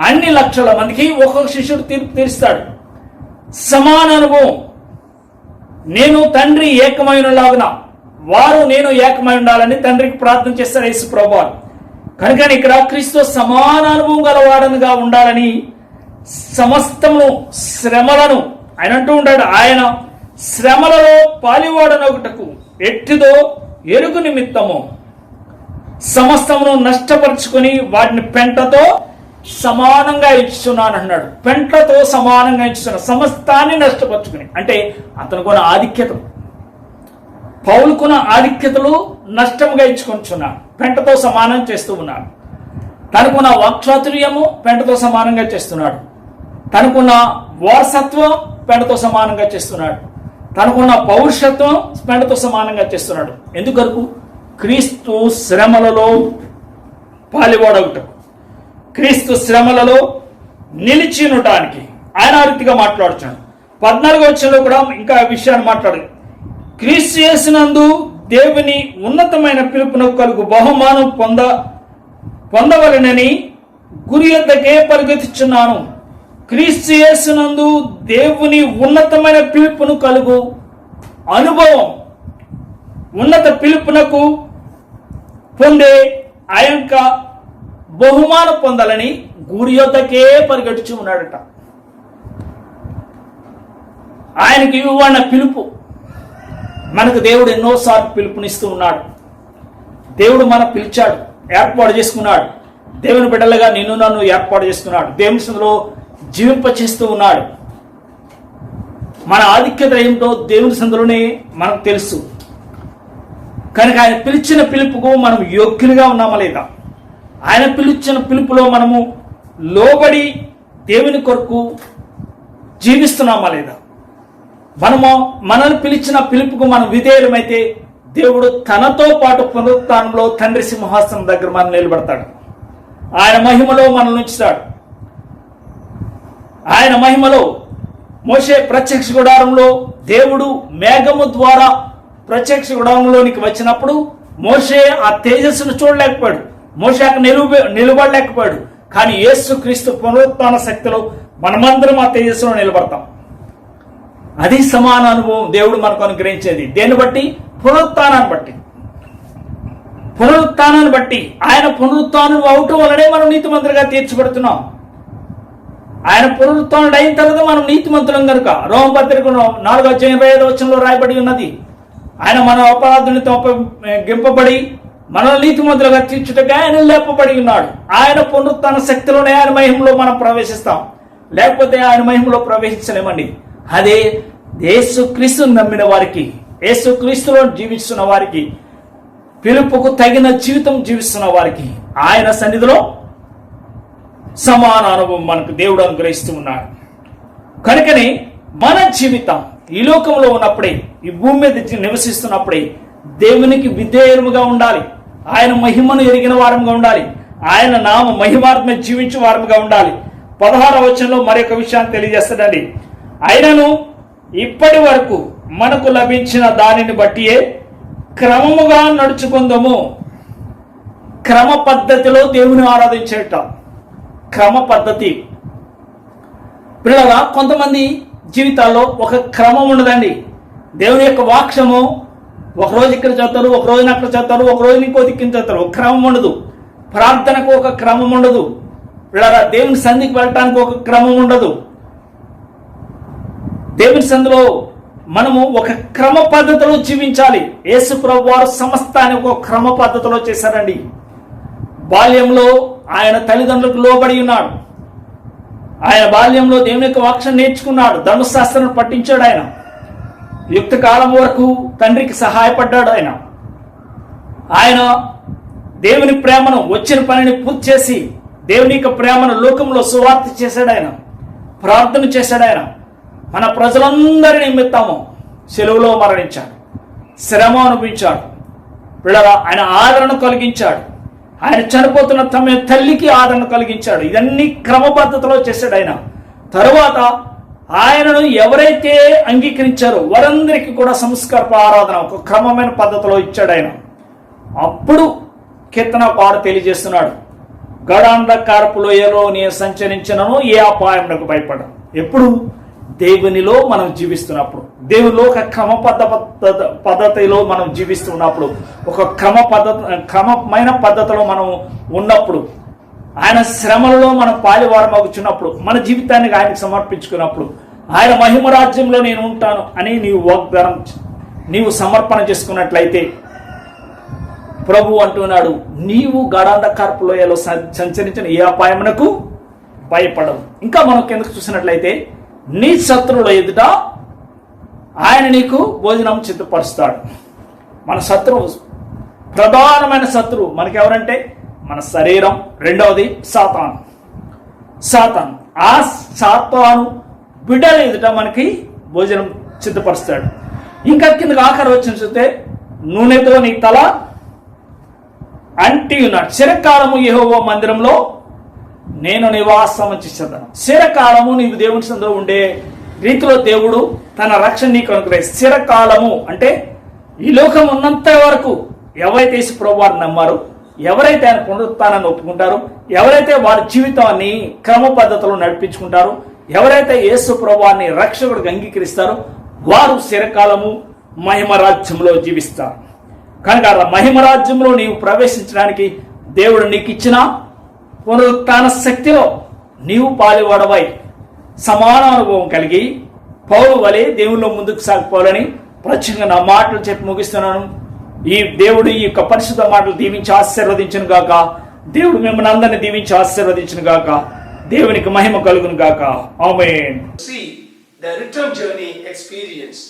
S11: అన్ని లక్షల మందికి ఒక్కొక్క శిష్యుడు తీర్పు తీరుస్తాడు. సమాన అనుభవం. నేను తండ్రి ఏకమైనలాగున వారు నేను ఏకమై ఉండాలని తండ్రికి ప్రార్థన చేస్తారు యేసు ప్రభువు. కనుక ఇక్కడ క్రీస్తు సమాన అనుభవం గలవాడనుగా ఉండాలని సమస్తము శ్రమలను ఆయన అంటూ ఉంటాడు. ఆయన శ్రమలలో పాలివాడనొకటకు ఎట్టిదో ఎరుగు నిమిత్తము సమస్తమును నష్టపరుచుకొని వాటిని పెంటతో సమానంగా ఇచ్చున్నాను అన్నాడు. పెంటతో సమానంగా ఇచ్చున్నాడు, సమస్తాన్ని నష్టపరుచుకుని. అంటే అతనుకున్న ఆధిక్యత, పౌలుకున్న ఆధిక్యతలు నష్టముగా ఇచ్చుకొంటున్నాడు, పెంటతో సమానం చేస్తూ ఉన్నాడు. తనకున్న వాక్చాతుర్యము పెంటతో సమానంగా చేస్తున్నాడు. తనకున్న వారసత్వం పెంటతో సమానంగా చేస్తున్నాడు. తనకున్న పౌరుషత్వం పెంటతో సమానంగా చేస్తున్నాడు. ఎందుకొరకు? క్రీస్తు శ్రమలలో పాలివాడవుటకు, క్రీస్తు శ్రమలలో నిలిచినటానికి ఆయన ఆ రీతిగా మాట్లాడుతున్నాడు. 14వ వచనంలో కూడా ఇంకా విషయాన్ని మాట్లాడు. క్రీస్తు యేసునందు దేవుని ఉన్నతమైన పిలుపునకు కలుగు బహుమానం పొందవలెనని గురి యొద్దకే పరిగెత్తుచున్నాను. క్రీస్తు యేసునందు దేవుని ఉన్నతమైన పిలుపును కలుగు అనుభవం, ఉన్నత పిలుపునకు పొందే ఆ యొక్క బహుమానం పొందాలని గురి యొద్దకే పరిగెట్టుచు ఉన్నాడట. ఆయనకి ఇవ్వబడిన పిలుపు, మనకు దేవుడు ఎన్నోసార్లు పిలుపునిస్తూ ఉన్నాడు. దేవుడు మనం పిలిచాడు, ఏర్పాటు చేసుకున్నాడు. దేవుని బిడ్డలుగా నిన్ను నన్ను ఏర్పాటు చేసుకున్నాడు. దేవుని సందులో జీవింపచేస్తూ ఉన్నాడు. మన ఆధిక్యత ఏమిటో దేవుని సందులోనే మనకు తెలుసు. కనుక ఆయన పిలిచిన పిలుపుకు మనం యోగ్యులుగా ఉన్నామా లేదా? ఆయన పిలిచిన పిలుపులో మనము లోబడి దేవుని కొరకు జీవిస్తున్నామా లేదా? మనల్ని పిలిచిన పిలుపుకు మనం విధేయులమైతే దేవుడు తనతో పాటు పునరుత్థానంలో తండ్రి సింహాసనం దగ్గర మనం నిలబడతాడు. ఆయన మహిమలో మనల్ని ఉంచుతాడు. ఆయన మహిమలో మోషే ప్రత్యక్ష గుడారంలో దేవుడు మేఘము ద్వారా ప్రత్యక్ష గుడారంలోనికి వచ్చినప్పుడు మోషే ఆ తేజస్సును చూడలేకపోయాడు, మోషే అక్కడ నిలబడలేకపోయాడు. కానీ యేసుక్రీస్తు పునరుత్థాన శక్తిలో మనమందరం ఆ తేజస్సులో నిలబడతాం. అది సమాన అనుభవం దేవుడు మనకు అనుగ్రహించేది. దేన్ని బట్టి? పునరుత్థానాన్ని బట్టి. పునరుత్థానాన్ని బట్టి ఆయన పునరుత్థానం అవటం వల్లనే మనం నీతిమంతులుగా తీర్చబడుతున్నాం. ఆయన పునరుత్థానుడు అయిన తర్వాత మనం నీతిమంతులం కనుక రోమపత్రిక 4:25 రాయబడి ఉన్నది. ఆయన మన అపరాధునితో గింపబడి మనల్ని నీతిమంతులుగా తీర్చుటగా ఆయన లేపబడి ఉన్నాడు. ఆయన పునరుత్థాన శక్తిలోనే ఆయన మహిమలో మనం ప్రవేశిస్తాం, లేకపోతే ఆయన మహిమలో ప్రవేశించలేమండి. అదే యేసుక్రీస్తును నమ్మిన వారికి, యేసుక్రీస్తులో జీవిస్తున్న వారికి, పిలుపుకు తగిన జీవితం జీవిస్తున్న వారికి ఆయన సన్నిధిలో సమాన అనుభవం మనకు దేవుడు అనుగ్రహిస్తూ ఉన్నాడు. కనుకనే మన జీవితం ఈ లోకంలో ఉన్నప్పుడే, ఈ భూమి మీద నివసిస్తున్నప్పుడే దేవునికి విధేయులుగా ఉండాలి. ఆయన మహిమను ఎరిగిన వారముగా ఉండాలి. ఆయన నామ మహిమాత్మ జీవించే వారముగా ఉండాలి. 16వ వచనంలో మరొక విషయాన్ని తెలియజేస్తాడండి. ఆయనను ఇప్పటి వరకు మనకు లభించిన దానిని బట్టియే క్రమముగా నడుచుకుందాము. క్రమ పద్ధతిలో దేవుని ఆరాధించేట క్రమ పద్ధతి. పిల్లగా కొంతమంది జీవితాల్లో ఒక క్రమం ఉండదండి. దేవుని యొక్క వాక్యము ఒకరోజు ఇక్కడ చదువుతారు, ఒక రోజున అక్కడ చదువుతారు, ఒక రోజు ఇంకో దిక్కుని చదువుతారు. ఒక క్రమం ఉండదు. ప్రార్థనకు ఒక క్రమం ఉండదు. పిల్లగా దేవుని సన్నిధికి వెళ్ళటానికి ఒక క్రమం ఉండదు. దేవుని సన్నిధిలో మనము ఒక క్రమ పద్ధతిలో జీవించాలి. యేసు ప్రభువు వారు సమస్తాన్ని ఒక క్రమ పద్ధతిలో చేశారండి. బాల్యంలో ఆయన తల్లిదండ్రులకు లోబడి ఉన్నాడు. ఆయన బాల్యంలో దేవుని యొక్క వాక్యం నేర్చుకున్నాడు. ధర్మశాస్త్రం పఠించాడు. ఆయన యుక్త కాలం వరకు తండ్రికి సహాయపడ్డాడు. ఆయన దేవుని ప్రేమను, వచ్చిన పనిని పూర్తి చేసి దేవుని యొక్క ప్రేమను లోకంలో సువార్త చేశాడు. ఆయన ప్రార్థన చేశాడు. ఆయన మన ప్రజలందరి నిమిత్తము సెలవులో మరణించాడు, శ్రమ అనుభవించాడు. పిల్లల ఆయన ఆదరణ కలిగించాడు. ఆయన చనిపోతున్న తమ తల్లికి ఆదరణ కలిగించాడు. ఇదన్నీ క్రమ పద్ధతిలో చేశాడు. ఆయన తరువాత ఆయనను ఎవరైతే అంగీకరించారో వారందరికీ కూడా సంస్కారప ఆరాధన ఒక క్రమమైన పద్ధతిలో ఇచ్చాడు. ఆయన అప్పుడు కీర్తనకారుడు తెలియజేస్తున్నాడు, గడాంధకారపు లోయలో నేను సంచరించినను ఏ అపాయమునకు భయపడను. ఎప్పుడు దేవునిలో మనం జీవిస్తున్నప్పుడు, దేవునిలో ఒక పద్ధతిలో మనం జీవిస్తున్నప్పుడు, ఒక క్రమమైన పద్ధతిలో మనం ఉన్నప్పుడు, ఆయన శ్రమలలో మనం పాలివారమగుచున్నప్పుడు, మన జీవితానికి ఆయనకు సమర్పించుకున్నప్పుడు, ఆయన మహిమ రాజ్యంలో నేను ఉంటాను అని నీవు సమర్పణ చేసుకున్నట్లయితే ప్రభు అంటున్నాడు, నీవు గడాంధకారపు లోయలో సంచరించిన ఏ అపాయమునకు భయపడవు. ఇంకా మనం కిందకు చూసినట్లయితే నీ శత్రువుల ఎదుట ఆయన నీకు భోజనం సిద్ధపరుస్తాడు. మన శత్రువు, ప్రధానమైన శత్రువు మనకెవరంటే మన శరీరం, రెండవది సాతాను. ఆ సాతాను బిడ్డల ఎదుట మనకి భోజనం సిద్ధపరుస్తాడు. ఇంకా కిందకి ఆఖరి వచ్చిన చూస్తే నూనెతో నీ తల అంటి ఉన్నాడు. చిరకాలము యెహోవా మందిరంలో నేను నివాసం చేసేదాను. చిరకాలము నీవు దేవుని సందులో ఉండే రీతిలో దేవుడు తన రక్షణ నీకు అనుగ్రహిస్తాడు. చిరకాలము అంటే ఈ లోకం ఉన్నంత వరకు ఎవరైతే యేసు ప్రభువారిని నమ్మారో, ఎవరైతే ఆయన పునరుత్థానాన్ని ఒప్పుకుంటారో, ఎవరైతే వారి జీవితాన్ని క్రమ పద్ధతిలో నడిపించుకుంటారో, ఎవరైతే యేసు ప్రభువారిని రక్షకుడిగా అంగీకరిస్తారో వారు చిరకాలము మహిమ రాజ్యంలో జీవిస్తారు. కనుక మహిమ రాజ్యంలో నీవు ప్రవేశించడానికి దేవుడు నీకు ఇచ్చిన పునరుత్థాన శక్తిలో నీవు పాలువాడవై సమాన అనుభవం కలిగి పౌలు వలె దేవుల్లో ముందుకు సాగిపోవాలని ప్రత్యేకంగా నా మాటలు చెప్పి ముగిస్తున్నాను. ఈ దేవుడు ఈ యొక్క పరిశుద్ధ మాటలు దీవించి ఆశీర్వదించును గాక. దేవుడు మిమ్మల్ని అందరినీ దీవించి ఆశీర్వదించును గాక. దేవునికి మహిమ కలుగును గాక. ఆమేన్.
S12: See the return journey experience.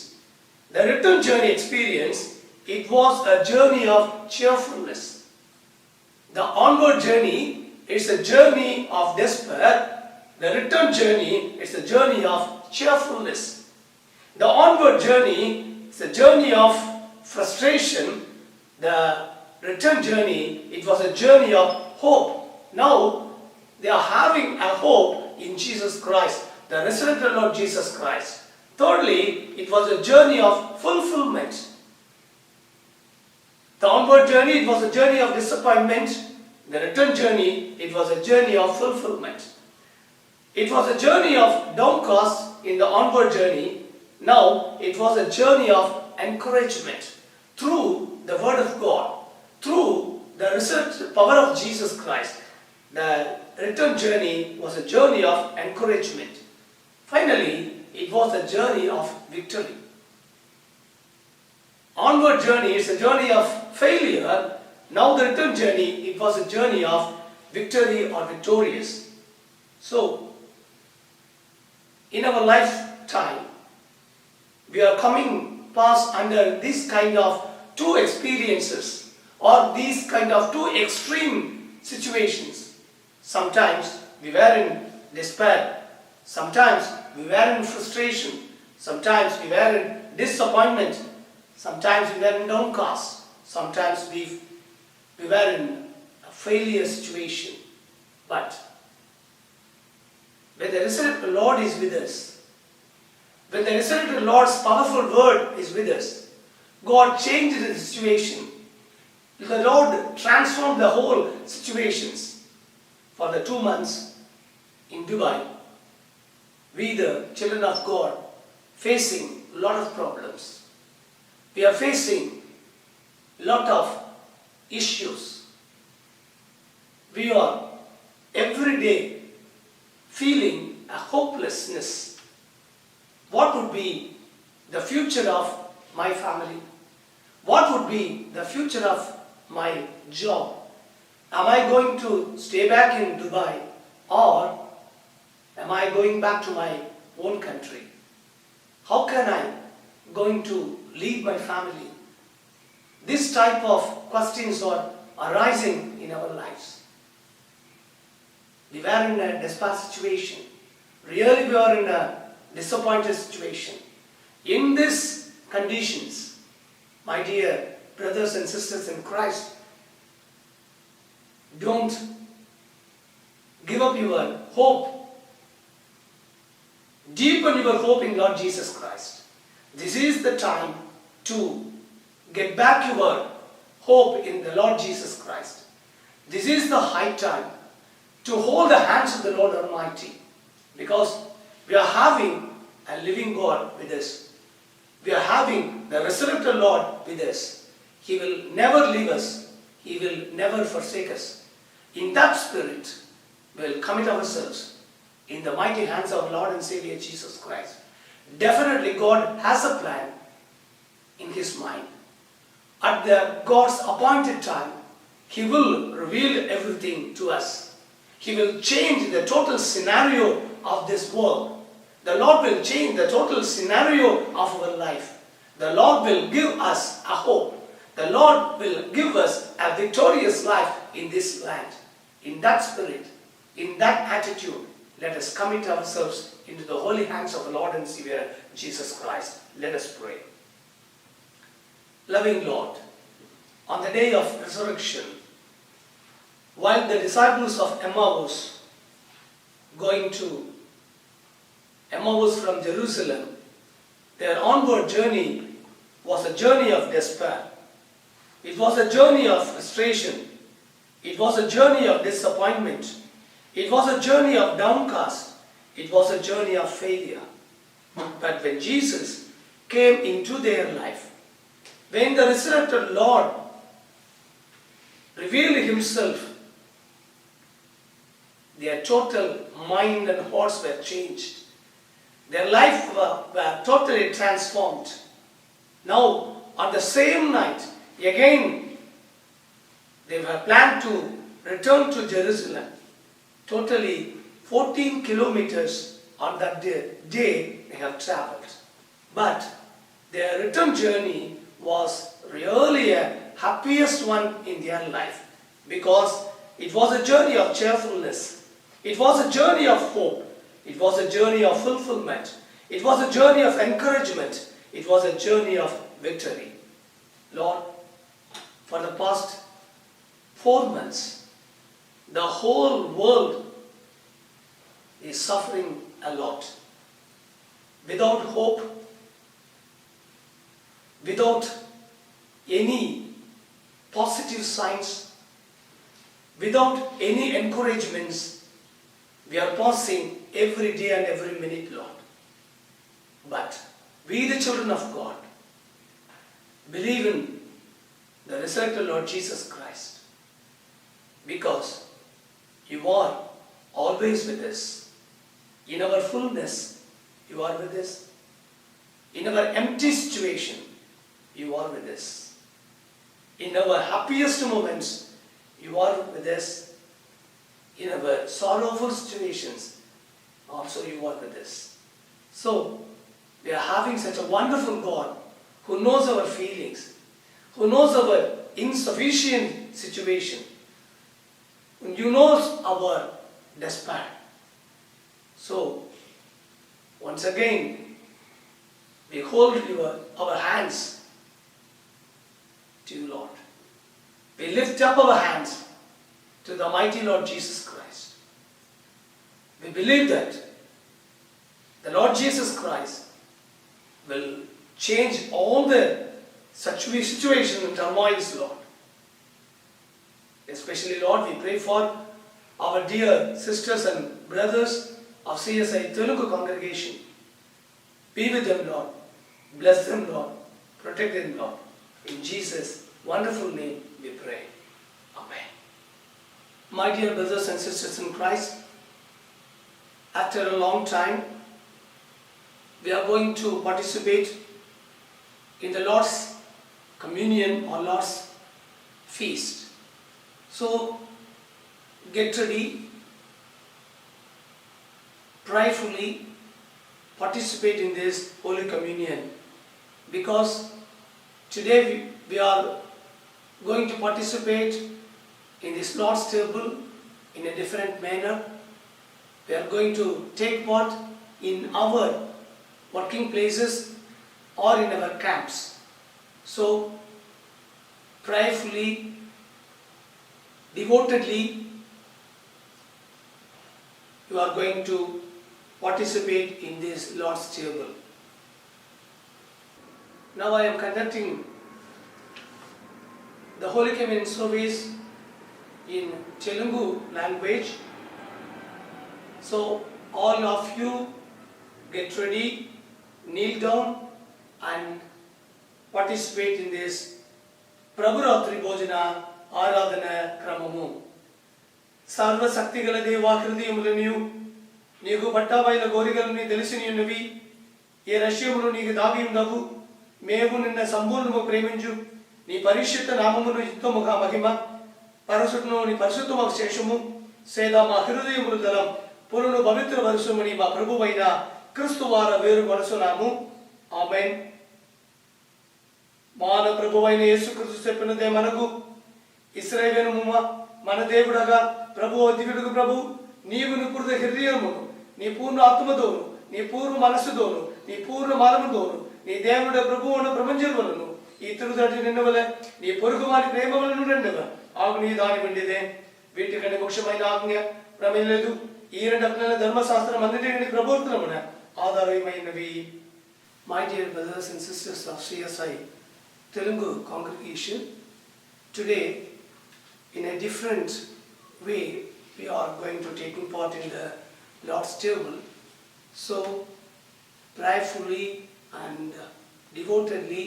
S12: The return journey experience, it was a journey of cheerfulness. The onward journey is a journey of despair. The return journey is a journey of cheerfulness. The onward journey is a journey of frustration. The return journey, it was a journey of hope. Now they are having a hope in Jesus Christ, the resurrected Lord Jesus Christ. Thirdly, it was a journey of fulfillment. The onward journey, it was a journey of disappointment. The return journey, it was a journey of fulfillment. It was a journey of downcast in the onward journey. Now it was a journey of encouragement through the word of God, through the resurrection power of Jesus Christ. the return journey was a journey of encouragement. Finally, it was a journey of victory. Onward journey is a journey of failure. Now the return journey, it was a journey of victory or victorious. So, in our lifetime, we are coming past under this kind of two experiences or these kind of two extreme situations. Sometimes we were in despair, sometimes we were in frustration, sometimes we were in disappointment, sometimes we were in downcast, sometimes we were in a failure situation. But when the resurrected Lord is with us, when the resurrected Lord's powerful word is with us, God changed the situation. The Lord transformed the whole situations. For the 2 months in Dubai, we the children of God facing a lot of problems. We are facing a lot of issues. We are every day feeling a hopelessness. What would be the future of my family? What would be the future of my job? Am I going to stay back in Dubai or am I going back to my own country? How can I going to lead my family? This type of questions are arising in our lives. We were in a desperate situation. Really, we are in a disappointed situation. In these conditions, my dear brothers and sisters in Christ, don't give up your hope. Deepen your hope in Lord Jesus Christ. This is the time to get back your hope in the Lord Jesus Christ. This is the high time to hold the hands of the Lord Almighty, because we are having a living God with us. We are having the resurrected Lord with us. He will never leave us. He will never forsake us. In that spirit, we will commit ourselves in the mighty hands of Lord and Savior Jesus Christ. Definitely God has a plan in His mind. At the God's appointed time, He will reveal everything to us. He will change the total scenario of this world. The Lord will change the total scenario of our life. The Lord will give us a hope. The Lord will give us a victorious life in this land. In that spirit, in that attitude, let us commit ourselves into the holy hands of the Lord and Savior Jesus Christ. Let us pray. Loving Lord, on the day of resurrection, while the disciples of Emmaus going to Emmaus from Jerusalem, their onward journey was a journey of despair. It was a journey of frustration. It was a journey of disappointment. It was a journey of downcast. It was a journey of failure. But when Jesus came into their life, when the resurrected Lord revealed Himself, their total mind and hearts were changed. Their life were totally transformed. Now, on the same night, again, they were planned to return to Jerusalem. Totally 14 kilometers on that day they have traveled. But their return journey was really a happiest one in their life, because it was a journey of cheerfulness. It was a journey of hope. It was a journey of fulfillment. It was a journey of encouragement. It was a journey of victory. Lord, for the past 4 months, the whole world is suffering a lot. Without hope, without any positive signs, without any encouragements, we are passing every day and every minute, Lord. But we, the children of God, believe in the resurrected Lord Jesus Christ, because you are always with us. In our fullness, you are with us. In our empty situation, you are with us. In our happiest moments, you are with us. In our sorrowful situations, also you are with us. So, we are having such a wonderful God who knows our feelings, who knows our insufficient situation, who knows our despair. So, once again, we hold our hands to you, Lord. We lift up our hands to the mighty Lord Jesus Christ. We believe that the Lord Jesus Christ will change all the situations and turmoils, Lord. Especially, Lord, we pray for our dear sisters and brothers of CSI Telugu congregation. Be with them, Lord. Bless them, Lord. Protect them, Lord. In Jesus' wonderful name we pray. Amen. My dear brothers and sisters in Christ, after a long time, we are going to participate in the Lord's Communion or Lord's Feast. So, get ready, prayerfully participate in this Holy Communion, because today we are going to participate in this Lord's table in a different manner. We are going to take part in our working places or in our camps. So, prayerfully, devotedly, you are going to participate in this Lord's table. Now I am conducting the Holy Communion service in Telugu language. So all of you get ready, kneel down and participate in this Prabhuratri Bhojana Aradhana Kramamu. Sarva Saktigala Deva Hridayamulaniyu Neeku Pattabayila Gorigalani Telisiniunnvi Ee Rashyamulu Neeku Daagi Undavu Mevu Ninna Samburnamaga Preminchu Nee Parishuddha Namamunu Yuttamaga Mahima Parasutnu Nee Parishuddhamaga Sheshamu Seda Ma Hridayamulu Dalam Purunu Pavitra Varusumani Ma Prabhuvaina Kristuwara Veru Varasunamu. Amen. Mana Prabhuvaina Yesu Kristu Cheppinade Manaku Israelenu మన దేవుడగా ప్రభు దివ్యుడు ప్రభు నీవు నిపురుద హృదయమును నీ పూర్ణ ఆత్మతోను నీ పూర్ణ మనస్సుతోను నీ పూర్ణ మానముతోను నీ దేవుడ ప్రభువును ప్రపంచములను ఈ తిరుదటి నిన్నవలే నీ పొరుగు వారి ప్రేమలను నిన్నవ ఆగు నీ దాని వండిదే వీటికంటే ముఖ్యమైన ఆజ్ఞ ప్రమేయలేదు ఈ రెండు ఆజ్ఞల ధర్మశాస్త్రం అన్నిటిని ప్రబోధనమున ఆధారమైనవి. My dear brothers and sisters of CSI Telugu congregation, today in a different way we are going to take part in the Lord's table. So prayerfully and devotedly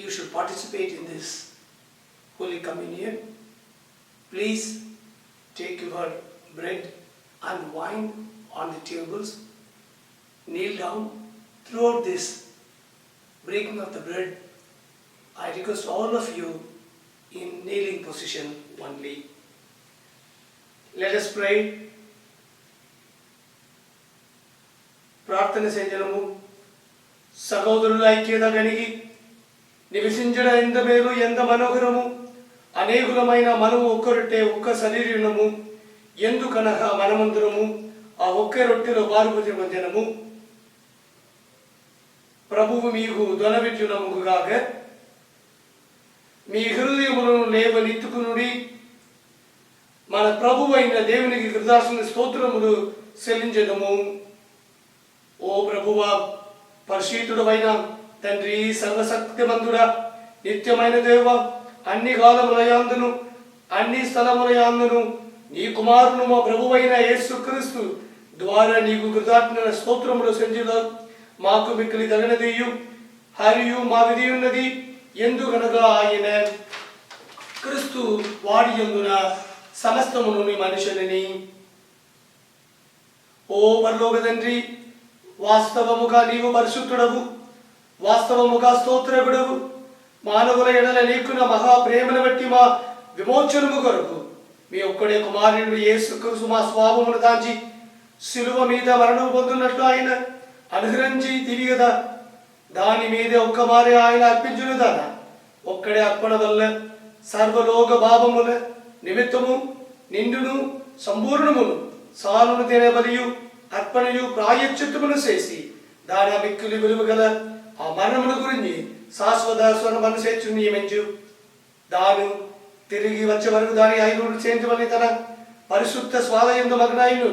S12: you should participate in this Holy Communion. Please take your bread and wine on the tables, kneel down. Throughout this breaking of the bread, I request all of you in kneeling position only. Let us pray. ప్రార్థన చేద్దాము. సహోదరుల ఐక్యత కలిగి నివసించడం ఎంత మేలు ఎంత మనోహరము. అనేకులమైన మనము ఒక్కరొట్టే ఒక్క శరీరము. ఎందుకనగా మనమందరము ఆ ఒక్క రొట్టెలో పాలుపొంది పొందెదము. ప్రభువు మీకు దొనవిచ్చునముగాక. మీ హృదయములను లేవనెత్తుకునుడి. మన ప్రభువైన దేవునికి కృతజ్ఞత స్తోత్రములు చెల్లించెదము. ఓ ప్రభువా, పరిశుద్ధుడవైన తండ్రి, సర్వశక్తిమంతుడా, నిత్యమైన దేవ, అన్ని కాలములయందును అన్ని స్థలములయందును నీ కుమారుని మా ప్రభువైన యేసుక్రీస్తు ద్వారా నీకు కృతజ్ఞత స్తోత్రములు చెల్లించుదా. మాకు మిక్కిలి తగినదియు హరియు మా విధి ఉన్నది. ఎందుకనగా ఆయన క్రీస్తు వాడి యందున సమస్తమును నీ మనుషులని. ఓ పరలోక తండ్రి, వాస్తవముగా నీవు పరిశుద్ధుడవు, వాస్తవముగా స్తోత్రగుడవు. మానవుల ఎడల నీకున్న మహాప్రేమను బట్టి మా విమోచనము కొరకు మీ ఒక్కడే కుమారుడు యేసుక్రీస్తు మా స్వాభమును దాచి శిలువ మీద మరణం పొందున్నట్లు ఆయన అనుగ్రహించి తిరిగి కదా దాని మీదే ఒక్కమారే ఆయన అర్పించును దానా ఒక్కడే అర్పణ వల్ల సర్వలోక భావముల నిమిత్తము నిండును సంపూర్ణమును సాలును తినే బలియు అర్పణయు ప్రాయశ్చిత్తమును చేసి దాని మిక్కులు విలువ గల ఆ మరణముల గురించి శాశ్వత స్వరమను చేర్చు నియమించు. దాను తిరిగి వచ్చే వరకు దాని ఐదుగురు చేయించమని తన పరిశుద్ధ స్వాలయందు మగ్నాయును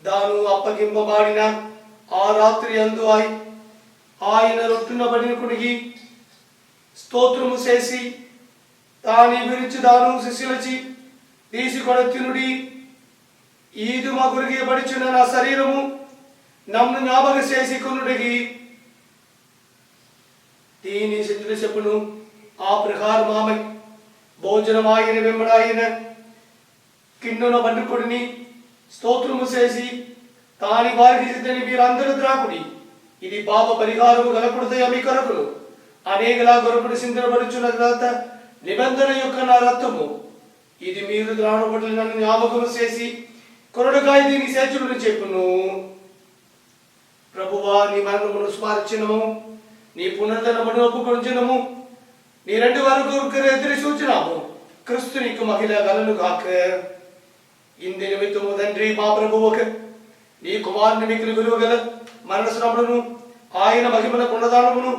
S12: దాను అప్పగింపబడిన ఆ రాత్రి అందు ఆయన రొట్టున బడిన కుడిగి స్తోత్రము చేసి దాని గురించి దాను శిష్యులచి తీసుకొని తినుడి, ఈదు మా గురికి పడిచిన నా శరీరము నన్ను జ్ఞాపక చేసి కొనుడిగి దీని శిష్యులు చెప్పును. ఆ ప్రకారం ఆమె భోజనం ఆయన వెంబడాయన కిన్నున బండుకుడిని స్తోత్రము చేసి తాని వారికి సిద్ధని మీరందరూ త్రాకుడి, ఇది పాప పరిహారము గలకూడదయ మీ కొరకును అనేకలా గొరపుడు సింధనపడుచున్న తర్వాత నిబంధన యొక్క నా రక్తము, ఇది మీరు ద్రావణపడులు నన్ను జ్ఞాపకము చేసి కొరడుకాయ దీని సేచుడుని చెప్పును. ప్రభువా, నీ మరణమును స్మరించినము, నీ పునరుద్ధరణమును ఒప్పుకొంచునము, నీ రెండు వరకు ఎదురు సూచనాము. క్రీస్తు నీకు మహిళ గలను కాక. ఇంది నిమిత్తము తండ్రి మా ప్రభువుకు నీ కుమారుని మిగిలి విలువగల మరణశ్రమను ఆయన మహిమల పునదానమును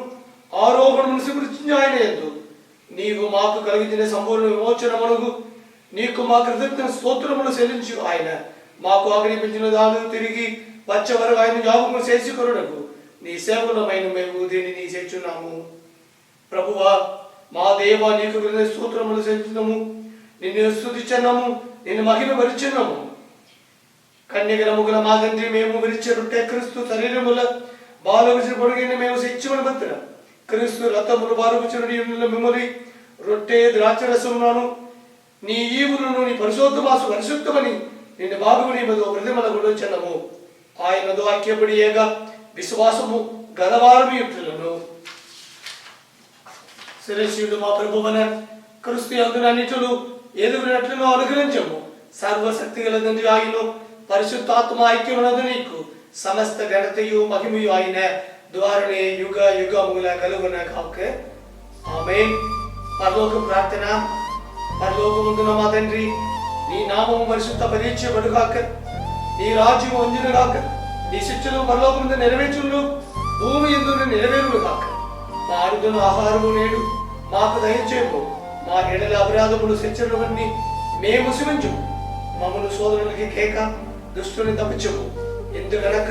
S12: ఆరోపణమును స్మరించి ఆయన యందు నీవు మాకు కలిగిన సంపూర్ణ విమోచనమునకు నీకు మా కృతజ్ఞ స్తోత్రములు చెల్లించు. ఆయన మాకు ఆజ్ఞాపించిన దాను తిరిగి వచ్చే వరకు ఆయన జ్ఞాపకం చేసి కొనుటకు నీ సేవలమైన మేము దీనిని చేర్చున్నాము. ప్రభువా, మా దేవ, నీకు స్తోత్రములు చెల్లించున్నాము, నిన్ను స్తుతించున్నాము, నిన్ను మహిమ పరిచున్నాము. కన్యగల ముగ్గుల మా తండ్రి, మేము విరిచే రొట్టె క్రీస్తు శరీరముల బాలవిసిన పొడిగిన మేము శిక్షమని బతున క్రీస్తు రథములు బాలువిచిన మిమ్మల్ని రొట్టె ద్రాక్షరసములను నీ ఈవులను నీ పరిశుద్ధమని నిన్ను బాగుని ప్రతిమల గురించనము. ఆయనతో ఐక్యపడి ఏగా విశ్వాసము గలవారమి యుక్తులను శిరస్యుడు మా ప్రభువన క్రీస్తు యందు అన్నిటిలో ఎదుగునట్లుగా అనుగ్రహించము. సర్వశక్తి గల తండ్రి ఆయను పరిశుద్ధాత్మ ఐక్యమునదు నీకు సమస్త ఘనతయు మహిమయు ఆయన ద్వారానే యుగ యుగముల కలుగున కాక. ఆమేన్. పరలోక ప్రార్థన. పరలోకమందున మా తండ్రి, నీ నామము పరిశుద్ధ పరీక్షబడు కాక, నీ రాజ్యం వంజును కాక, నీ శిక్షలు పరలోకముందు నెరవేర్చును, భూమి యందు నెరవేరును కాక. మా అరుదును ఆహారము నేడు మాకు దయచేయము, మా ఎడల అపరాధములు శిక్షలవన్నీ మేము క్షమించుము, మమ్మల్ని సోదరులకి కేక దుష్టుని తప్పించము. ఎందుకనక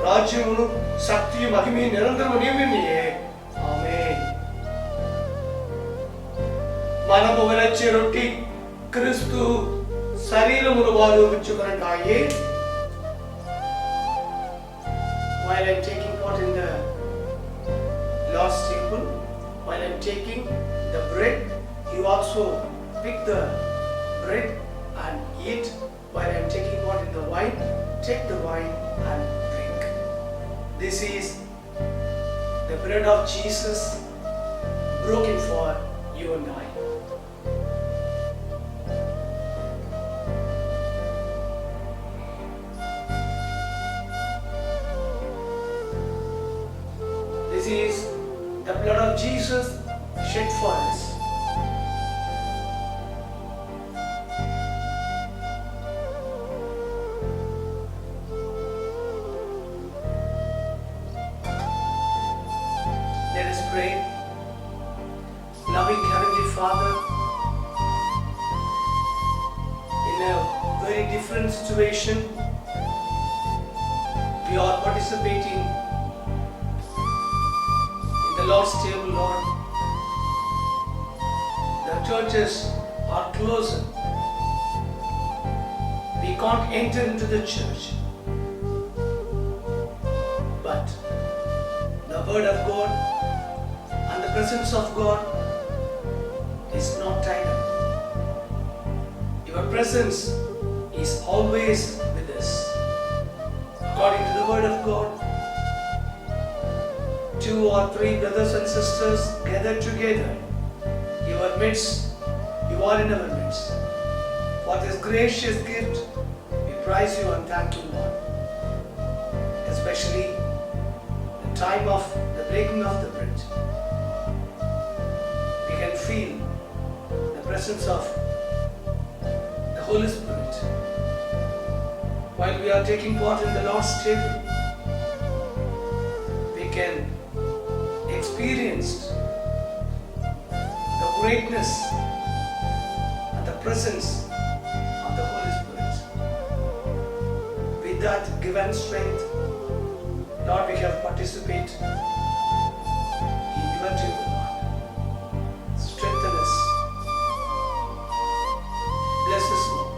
S12: రాజ్యమును శక్తియు మహిమ నిరంతరము నీవే. ఆమేన్. మనము విరచే రొట్టి క్రీస్తు శరీరమును వారు పుచ్చుకొనటాయే. While I'm taking part in the Lord's table, while I'm taking the bread, you also pick the bread and eat. While I'm taking part in the wine, take the wine and drink. This is the bread of Jesus broken for you and I. This is the blood of Jesus shed for us. Let us pray. Loving Heavenly Father, in a very different situation, we are participating in the Lord's table, Lord. The churches are closed. We can't enter into the church. But the Word of God and the presence of God is not tied up. Your presence is always with us. According to the word of God, 2 or 3 brothers and sisters gathered together, your midst, you are in our midst. For this gracious gift, we praise you and thank you, Lord. Especially the time of the breaking of the bread, we can feel the presence of the Holy Spirit. While we are taking part in the Lord's table, we can experience the greatness and the presence of the Holy Spirit. With that given strength, Lord, we can participate in your table, Lord. Strengthen us. Bless us, Lord.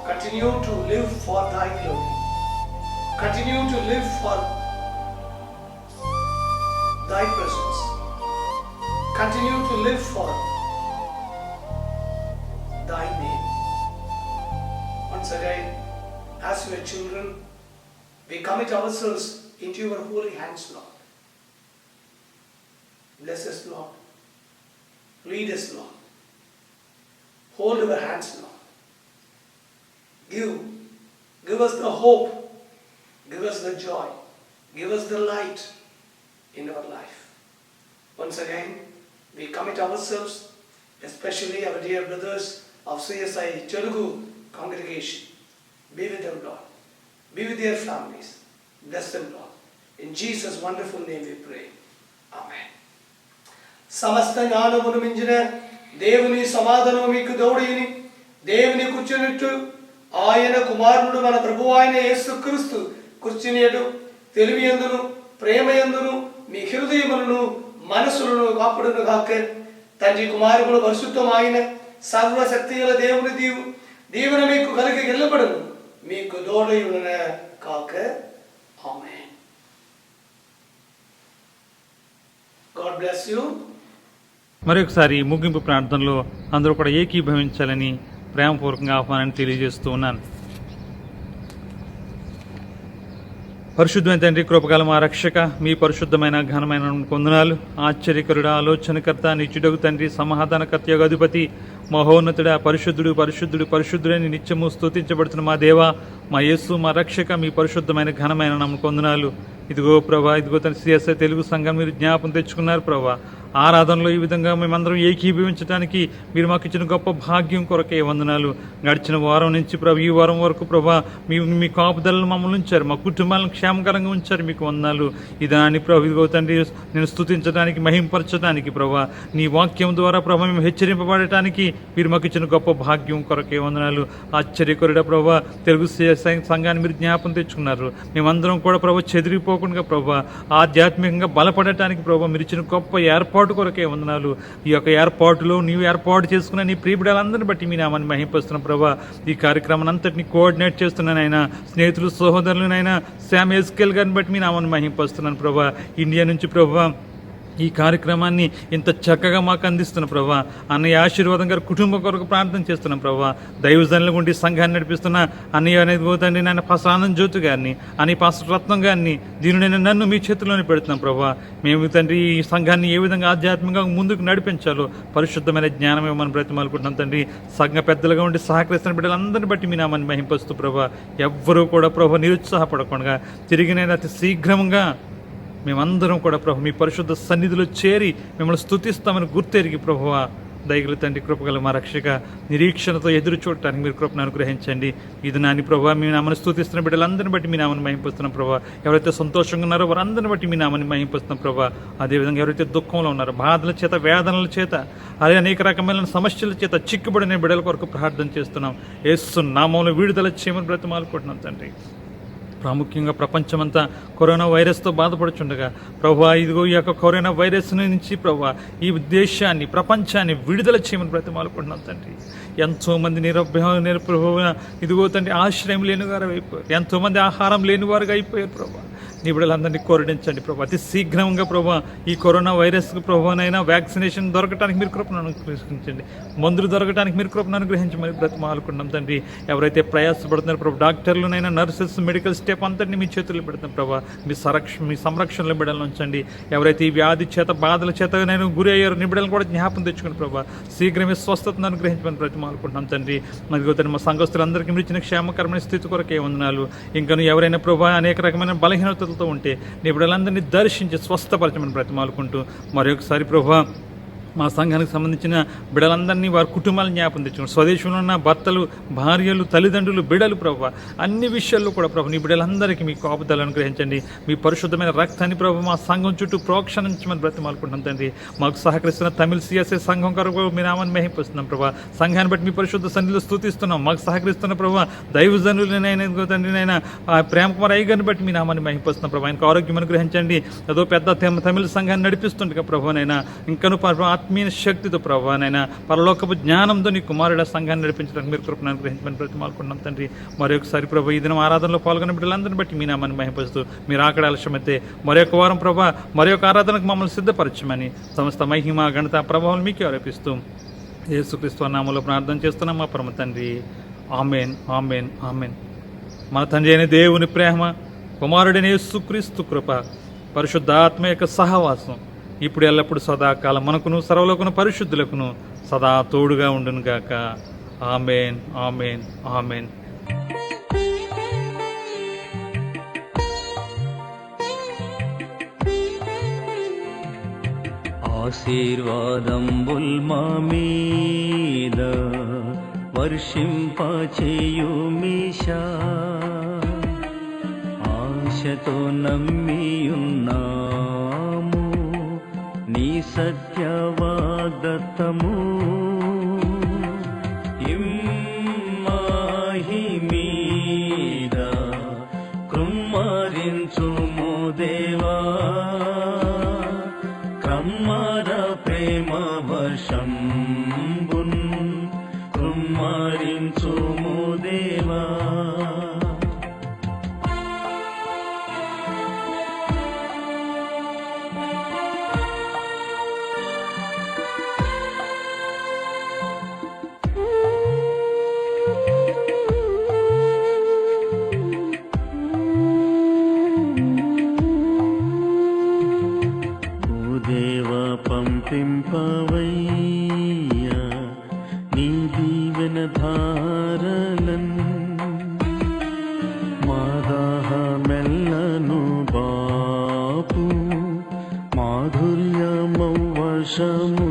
S12: Continue to live for thy glory. Continue to live for thy presence. Continue to live for thy name. Once again, as your children, we commit ourselves into your holy hands, Lord. Bless us, Lord. Lead us, Lord. Hold our hands, Lord. Give us the hope. Give us the joy. Give us the light in our life. Once again, we commit ourselves, especially our dear brothers of CSI Telugu congregation. Be with them, Lord. Be with their families. Bless them, Lord. In Jesus' wonderful name we pray. Amen. సమస్త జ్ఞానమును మించిన దేవుని సమాధానము మీకు దౌడయని దేవుని కూర్చున్నట్టు ఆయన కుమారుడు మన ప్రభువు అయిన యేసుక్రీస్తు కూర్చునేడు తెలివియందును ప్రేమయందును మీ హృదయములను మనసులను కాపాడును గాక. తండ్రి కుమారుడు పరిశుద్ధమైన సర్వశక్తి గల దేవుని దీవెన మీకు కలిగి ఎల్లబడును మీకు దోడయున కాక. ఆమేన్. God bless you.
S4: మరొకసారి ముగింపు ప్రార్థనలో అందరూ కూడా ఏకీభవించాలని ప్రేమపూర్వకంగా ఆహ్వానాన్ని తెలియజేస్తూ ఉన్నాను. పరిశుద్ధమైన తండ్రి, కృపగల మా రక్షక, మీ పరిశుద్ధమైన ఘనమైన వందనాలు. ఆశ్చర్యకరుడ, ఆలోచనకర్త, నిత్యుడగు తండ్రి, సమాధానకర్త, అధిపతి, మహోన్నతుడ, పరిశుద్ధుడు పరిశుద్ధుడు పరిశుద్ధుడని నిత్యము స్తుతించబడుతున్న మా దేవ, మా యేసు, మా రక్షక, మీ పరిశుద్ధమైన ఘనమైన నమ్మకం వందనాలు. ఇదిగో ప్రభా, ఇదిగో తన సిఎస్ఐ తెలుగు సంఘం మీరు జ్ఞాపం తెచ్చుకున్నారు ప్రభా. ఆరాధనలో ఈ విధంగా మేమందరం ఏకీభవించడానికి మీరు మాకు ఇచ్చిన గొప్ప భాగ్యం కొరకే వందనాలు. గడిచిన వారం నుంచి ప్రభు ఈ వారం వరకు ప్రభా మీ కాపుదలను మమ్మల్ని ఉంచారు, మా కుటుంబాలను క్షేమకరంగా ఉంచారు. మీకు వందనాలు. ఈ దాన్ని ప్రభు ఇదిగో తండ్రి నేను స్తుతించడానికి, మహింపరచడానికి ప్రభా నీ వాక్యం ద్వారా ప్రభా మేము హెచ్చరింపబడటానికి మీరు మాకు ఇచ్చిన గొప్ప భాగ్యం కొరకే వందనాలు. ఆశ్చర్యకరుడ ప్రభా, తెలుగు సంఘాన్ని మీరు జ్ఞాపం తెచ్చుకున్నారు. మేమందరం కూడా ప్రభా చెదిరిపోకుండా ప్రభా ఆధ్యాత్మికంగా బలపడటానికి ప్రభా మీరు ఇచ్చిన గొప్ప ఏర్పాటు కొరకే వందనాలు. ఈ యొక్క ఏర్పాటులో నీవు ఏర్పాటు చేసుకున్న నీ ప్రియబిడ్డలందరిని బట్టి మీ నామాన్ని మహింపరుస్తున్న ప్రభా. ఈ కార్యక్రమాన్ని అంతటిని కోఆర్డినేట్ చేస్తున్నానైనా స్నేహితులు సహోదరులనైనా శామ్ ఎస్కేల్ గారిని బట్టి మీ నామాన్ని మహింపరుస్తున్నాను ప్రభా. ఇండియా నుంచి ప్రభా ఈ కార్యక్రమాన్ని ఇంత చక్కగా మాకు అందిస్తున్న ప్రభా. అన్నయ్య ఆశీర్వాదం గారు కుటుంబం కొరకు ప్రార్థన చేస్తున్నాం ప్రభా. దైవజనుల గుండి సంఘాన్ని నడిపిస్తున్న అన్నయ్య అనేది పోతండి నాయన పాస్టర్ ఆనంద్ జ్యోతి గారిని, అని పాస్టర్ రత్నం గారిని, దీనిని నన్ను మీ చేతుల్లోనే పెడుతున్నాం ప్రభా. మేము తండ్రి ఈ సంఘాన్ని ఏ విధంగా ఆధ్యాత్మికంగా ముందుకు నడిపించాలో పరిశుద్ధమైన జ్ఞానం మనం బ్రతిమాలుకుంటున్నాం తండ్రి. సంఘ పెద్దలుగా ఉండి సహకరిస్తున్న బిడ్డలందరినీ బట్టి మీ నామాన్ని మహింపరుస్తూ ప్రభా. ఎవ్వరూ కూడా ప్రభా నిరుత్సాహపడకుండా తిరిగినైనా అతి శీఘ్రంగా మేమందరం కూడా ప్రభు మీ పరిశుద్ధ సన్నిధిలో చేరి మిమ్మల్ని స్తుతిస్తామని గుర్తెరిగి ప్రభువా దయగల తండ్రి, కృపగల మా రక్షక, నిరీక్షణతో ఎదురు చూడటానికి మీరు కృపను అనుగ్రహించండి. ఇది నాని ప్రభావ మీ నామని స్తుతిస్తున్న బిడ్డలందరిని బట్టి మీ నామని మహింపరుస్తున్నాం ప్రభావ. ఎవరైతే సంతోషంగా ఉన్నారో వారందరిని బట్టి మీ నామని మహింపరుస్తున్నాం ప్రభావ. అదేవిధంగా ఎవరైతే దుఃఖంలో ఉన్నారో, బాధల చేత, వేదనల చేత, అదే అనేక రకమైన సమస్యల చేత చిక్కుబడిన బిడ్డల కొరకు ప్రార్థన చేస్తున్నాం. యేసు నామంలో విడుదల చేయమని బ్రతిమాలుకుంటున్నాం తండ్రి. ప్రాముఖ్యంగా ప్రపంచమంతా కరోనా వైరస్తో బాధపడుచుండగా ప్రభువా ఇదిగో ఈ యొక్క కరోనా వైరస్ నుంచి ప్రభువా ఈ దేశాన్ని, ప్రపంచాన్ని విడుదల చేయమని బ్రతిమాలుకుంటున్నాం తండ్రి. ఎంతోమంది ప్రభువా ఇదిగో తండ్రి ఆశ్రయం లేని వారు అయిపోయారు, ఎంతోమంది ఆహారం లేని వారుగా అయిపోయారు ప్రభువా. నీ బిడ్డలందరినీ కోరడించండి ప్రభు. అతి శీఘ్రంగా ప్రభు ఈ కరోనా వైరస్కు ప్రభునైనా వ్యాక్సినేషన్ దొరకడానికి మీరు కృపను అనుగ్రహించండి, మందులు దొరకడానికి మీరు కృపను అనుగ్రహించమని బ్రతిమాలుకున్నాం తండ్రి. ఎవరైతే ప్రయాసపడుతున్నారో ప్రభు, డాక్టర్లునైనా, నర్సెస్, మెడికల్ స్టాఫ్ అంతటినీ మీ చేతుల్లో పెడుతున్నాం ప్రభు. మీ సంరక్షణలో బిడ్డలను ఉంచండి. ఎవరైతే ఈ వ్యాధి చేత, బాధల చేత నేను గురి అయ్యారు, నీ బిడ్డలను కూడా జ్ఞాపం తెచ్చుకుని ప్రభు శీఘ్రమే స్వస్థతను అనుగ్రహించమని బ్రతిమాలుకుంటున్నాం తండ్రి. మరి మా సంఘస్థులందరికీ మీరు ఇచ్చిన క్షేమకరమైన స్థితి కొరకే వందనాలు. ఇంకను ఎవరైనా ప్రభు అనేక రకమైన బలహీనతలతో ఉంటే నీ బిడ్డలందరినీ దర్శించి స్వస్థపరచమని బ్రతిమాలుకుంటూ మరొకసారి ప్రభు మా సంఘానికి సంబంధించిన బిడ్డలందరినీ వారి కుటుంబాలను జ్ఞాపం తెచ్చుకున్నాం. స్వదేశంలో ఉన్న భర్తలు, భార్యలు, తల్లిదండ్రులు, బిడ్డలు ప్రభు అన్ని విషయాల్లో కూడా ప్రభు నీ బిడ్డలందరికీ మీ కాపుదలను అనుగ్రహించండి. మీ పరిశుద్ధమైన రక్తాన్ని ప్రభు మా సంఘం చుట్టూ ప్రోక్షణించమని బ్రతిమాలుకుంటున్నాం తండ్రి. మాకు సహకరిస్తున్న తమిళ సిఎస్ఐ సంఘం కొరకు మీ నామాన్ని మహింపరుస్తున్నాం ప్రభు. సంఘాన్ని బట్టి మీ పరిశుద్ధ సన్నిధిలో స్తుతిస్తున్నాం. మాకు సహకరిస్తున్న ప్రభు దైవజనులనైనా తండ్రినైనా ప్రేమ కుమార్ అయ్యగారిని బట్టి మీ నామాన్ని మహింపరుస్తున్నాం ప్రభు. ఆయనకు ఆరోగ్యం అనుగ్రహించండి. ఏదో పెద్ద తమిళ సంఘాన్ని నడిపిస్తుండగా ప్రభునైనా ఇంకను ఆత్మీయ శక్తితో ప్రభువనైనా పరలోకపు జ్ఞానంతో నీ కుమారుడ సంఘాన్ని నడిపించడానికి మీరు కృపను అనుగ్రహించమని బ్రతిమాలుకుంటున్నాం తండ్రి. మరొకసారి ప్రభు ఈ దినం ఆరాధనలో పాల్గొన్న బిడ్డలందరిని బట్టి మీ నామాన్ని మహింపరుస్తూ మీరు ఆకడ ఆలస్యమైతే మరొక వారం ప్రభు మరొక ఆరాధనకు మమ్మల్ని సిద్ధపరచమని సమస్త మహిమ ఘనత ప్రభావం మీకే ఆరోపిస్తూ యేసుక్రీస్తు నామములో ప్రార్థన చేస్తున్నాం మా పరమ తండ్రి. ఆమేన్, ఆమేన్, ఆమేన్. మన తండ్రి అయిన దేవుని ప్రేమ, కుమారుడైన యేసుక్రీస్తు కృప, పరిశుద్ధాత్మ యొక్క సహవాసం ఇప్పుడు ఎల్లప్పుడు సదాకాలం మనకును సర్వలోకును పరిశుద్ధులకును సదా తోడుగా ఉండును గాక. ఆమేన్, ఆమేన్, ఆమేన్.
S13: ఆశీర్వాదంబుల్ మా మీద వర్షింపచేయుమీశా, ఆశతో నమ్మియున్నాము నీ సత్యవాగ్దత్తము. ఇమ్మాహి మీద కృమ్మరించుము దేవా, క్రమ్మర ప్రేమ వర్షంబున్ కృమ్మరించుము దేవా. పంపింపవయ్యా నీ దీవెన ధారలన్, మా దాహమెల్లను బాపు మాధుర్యమౌ వర్షము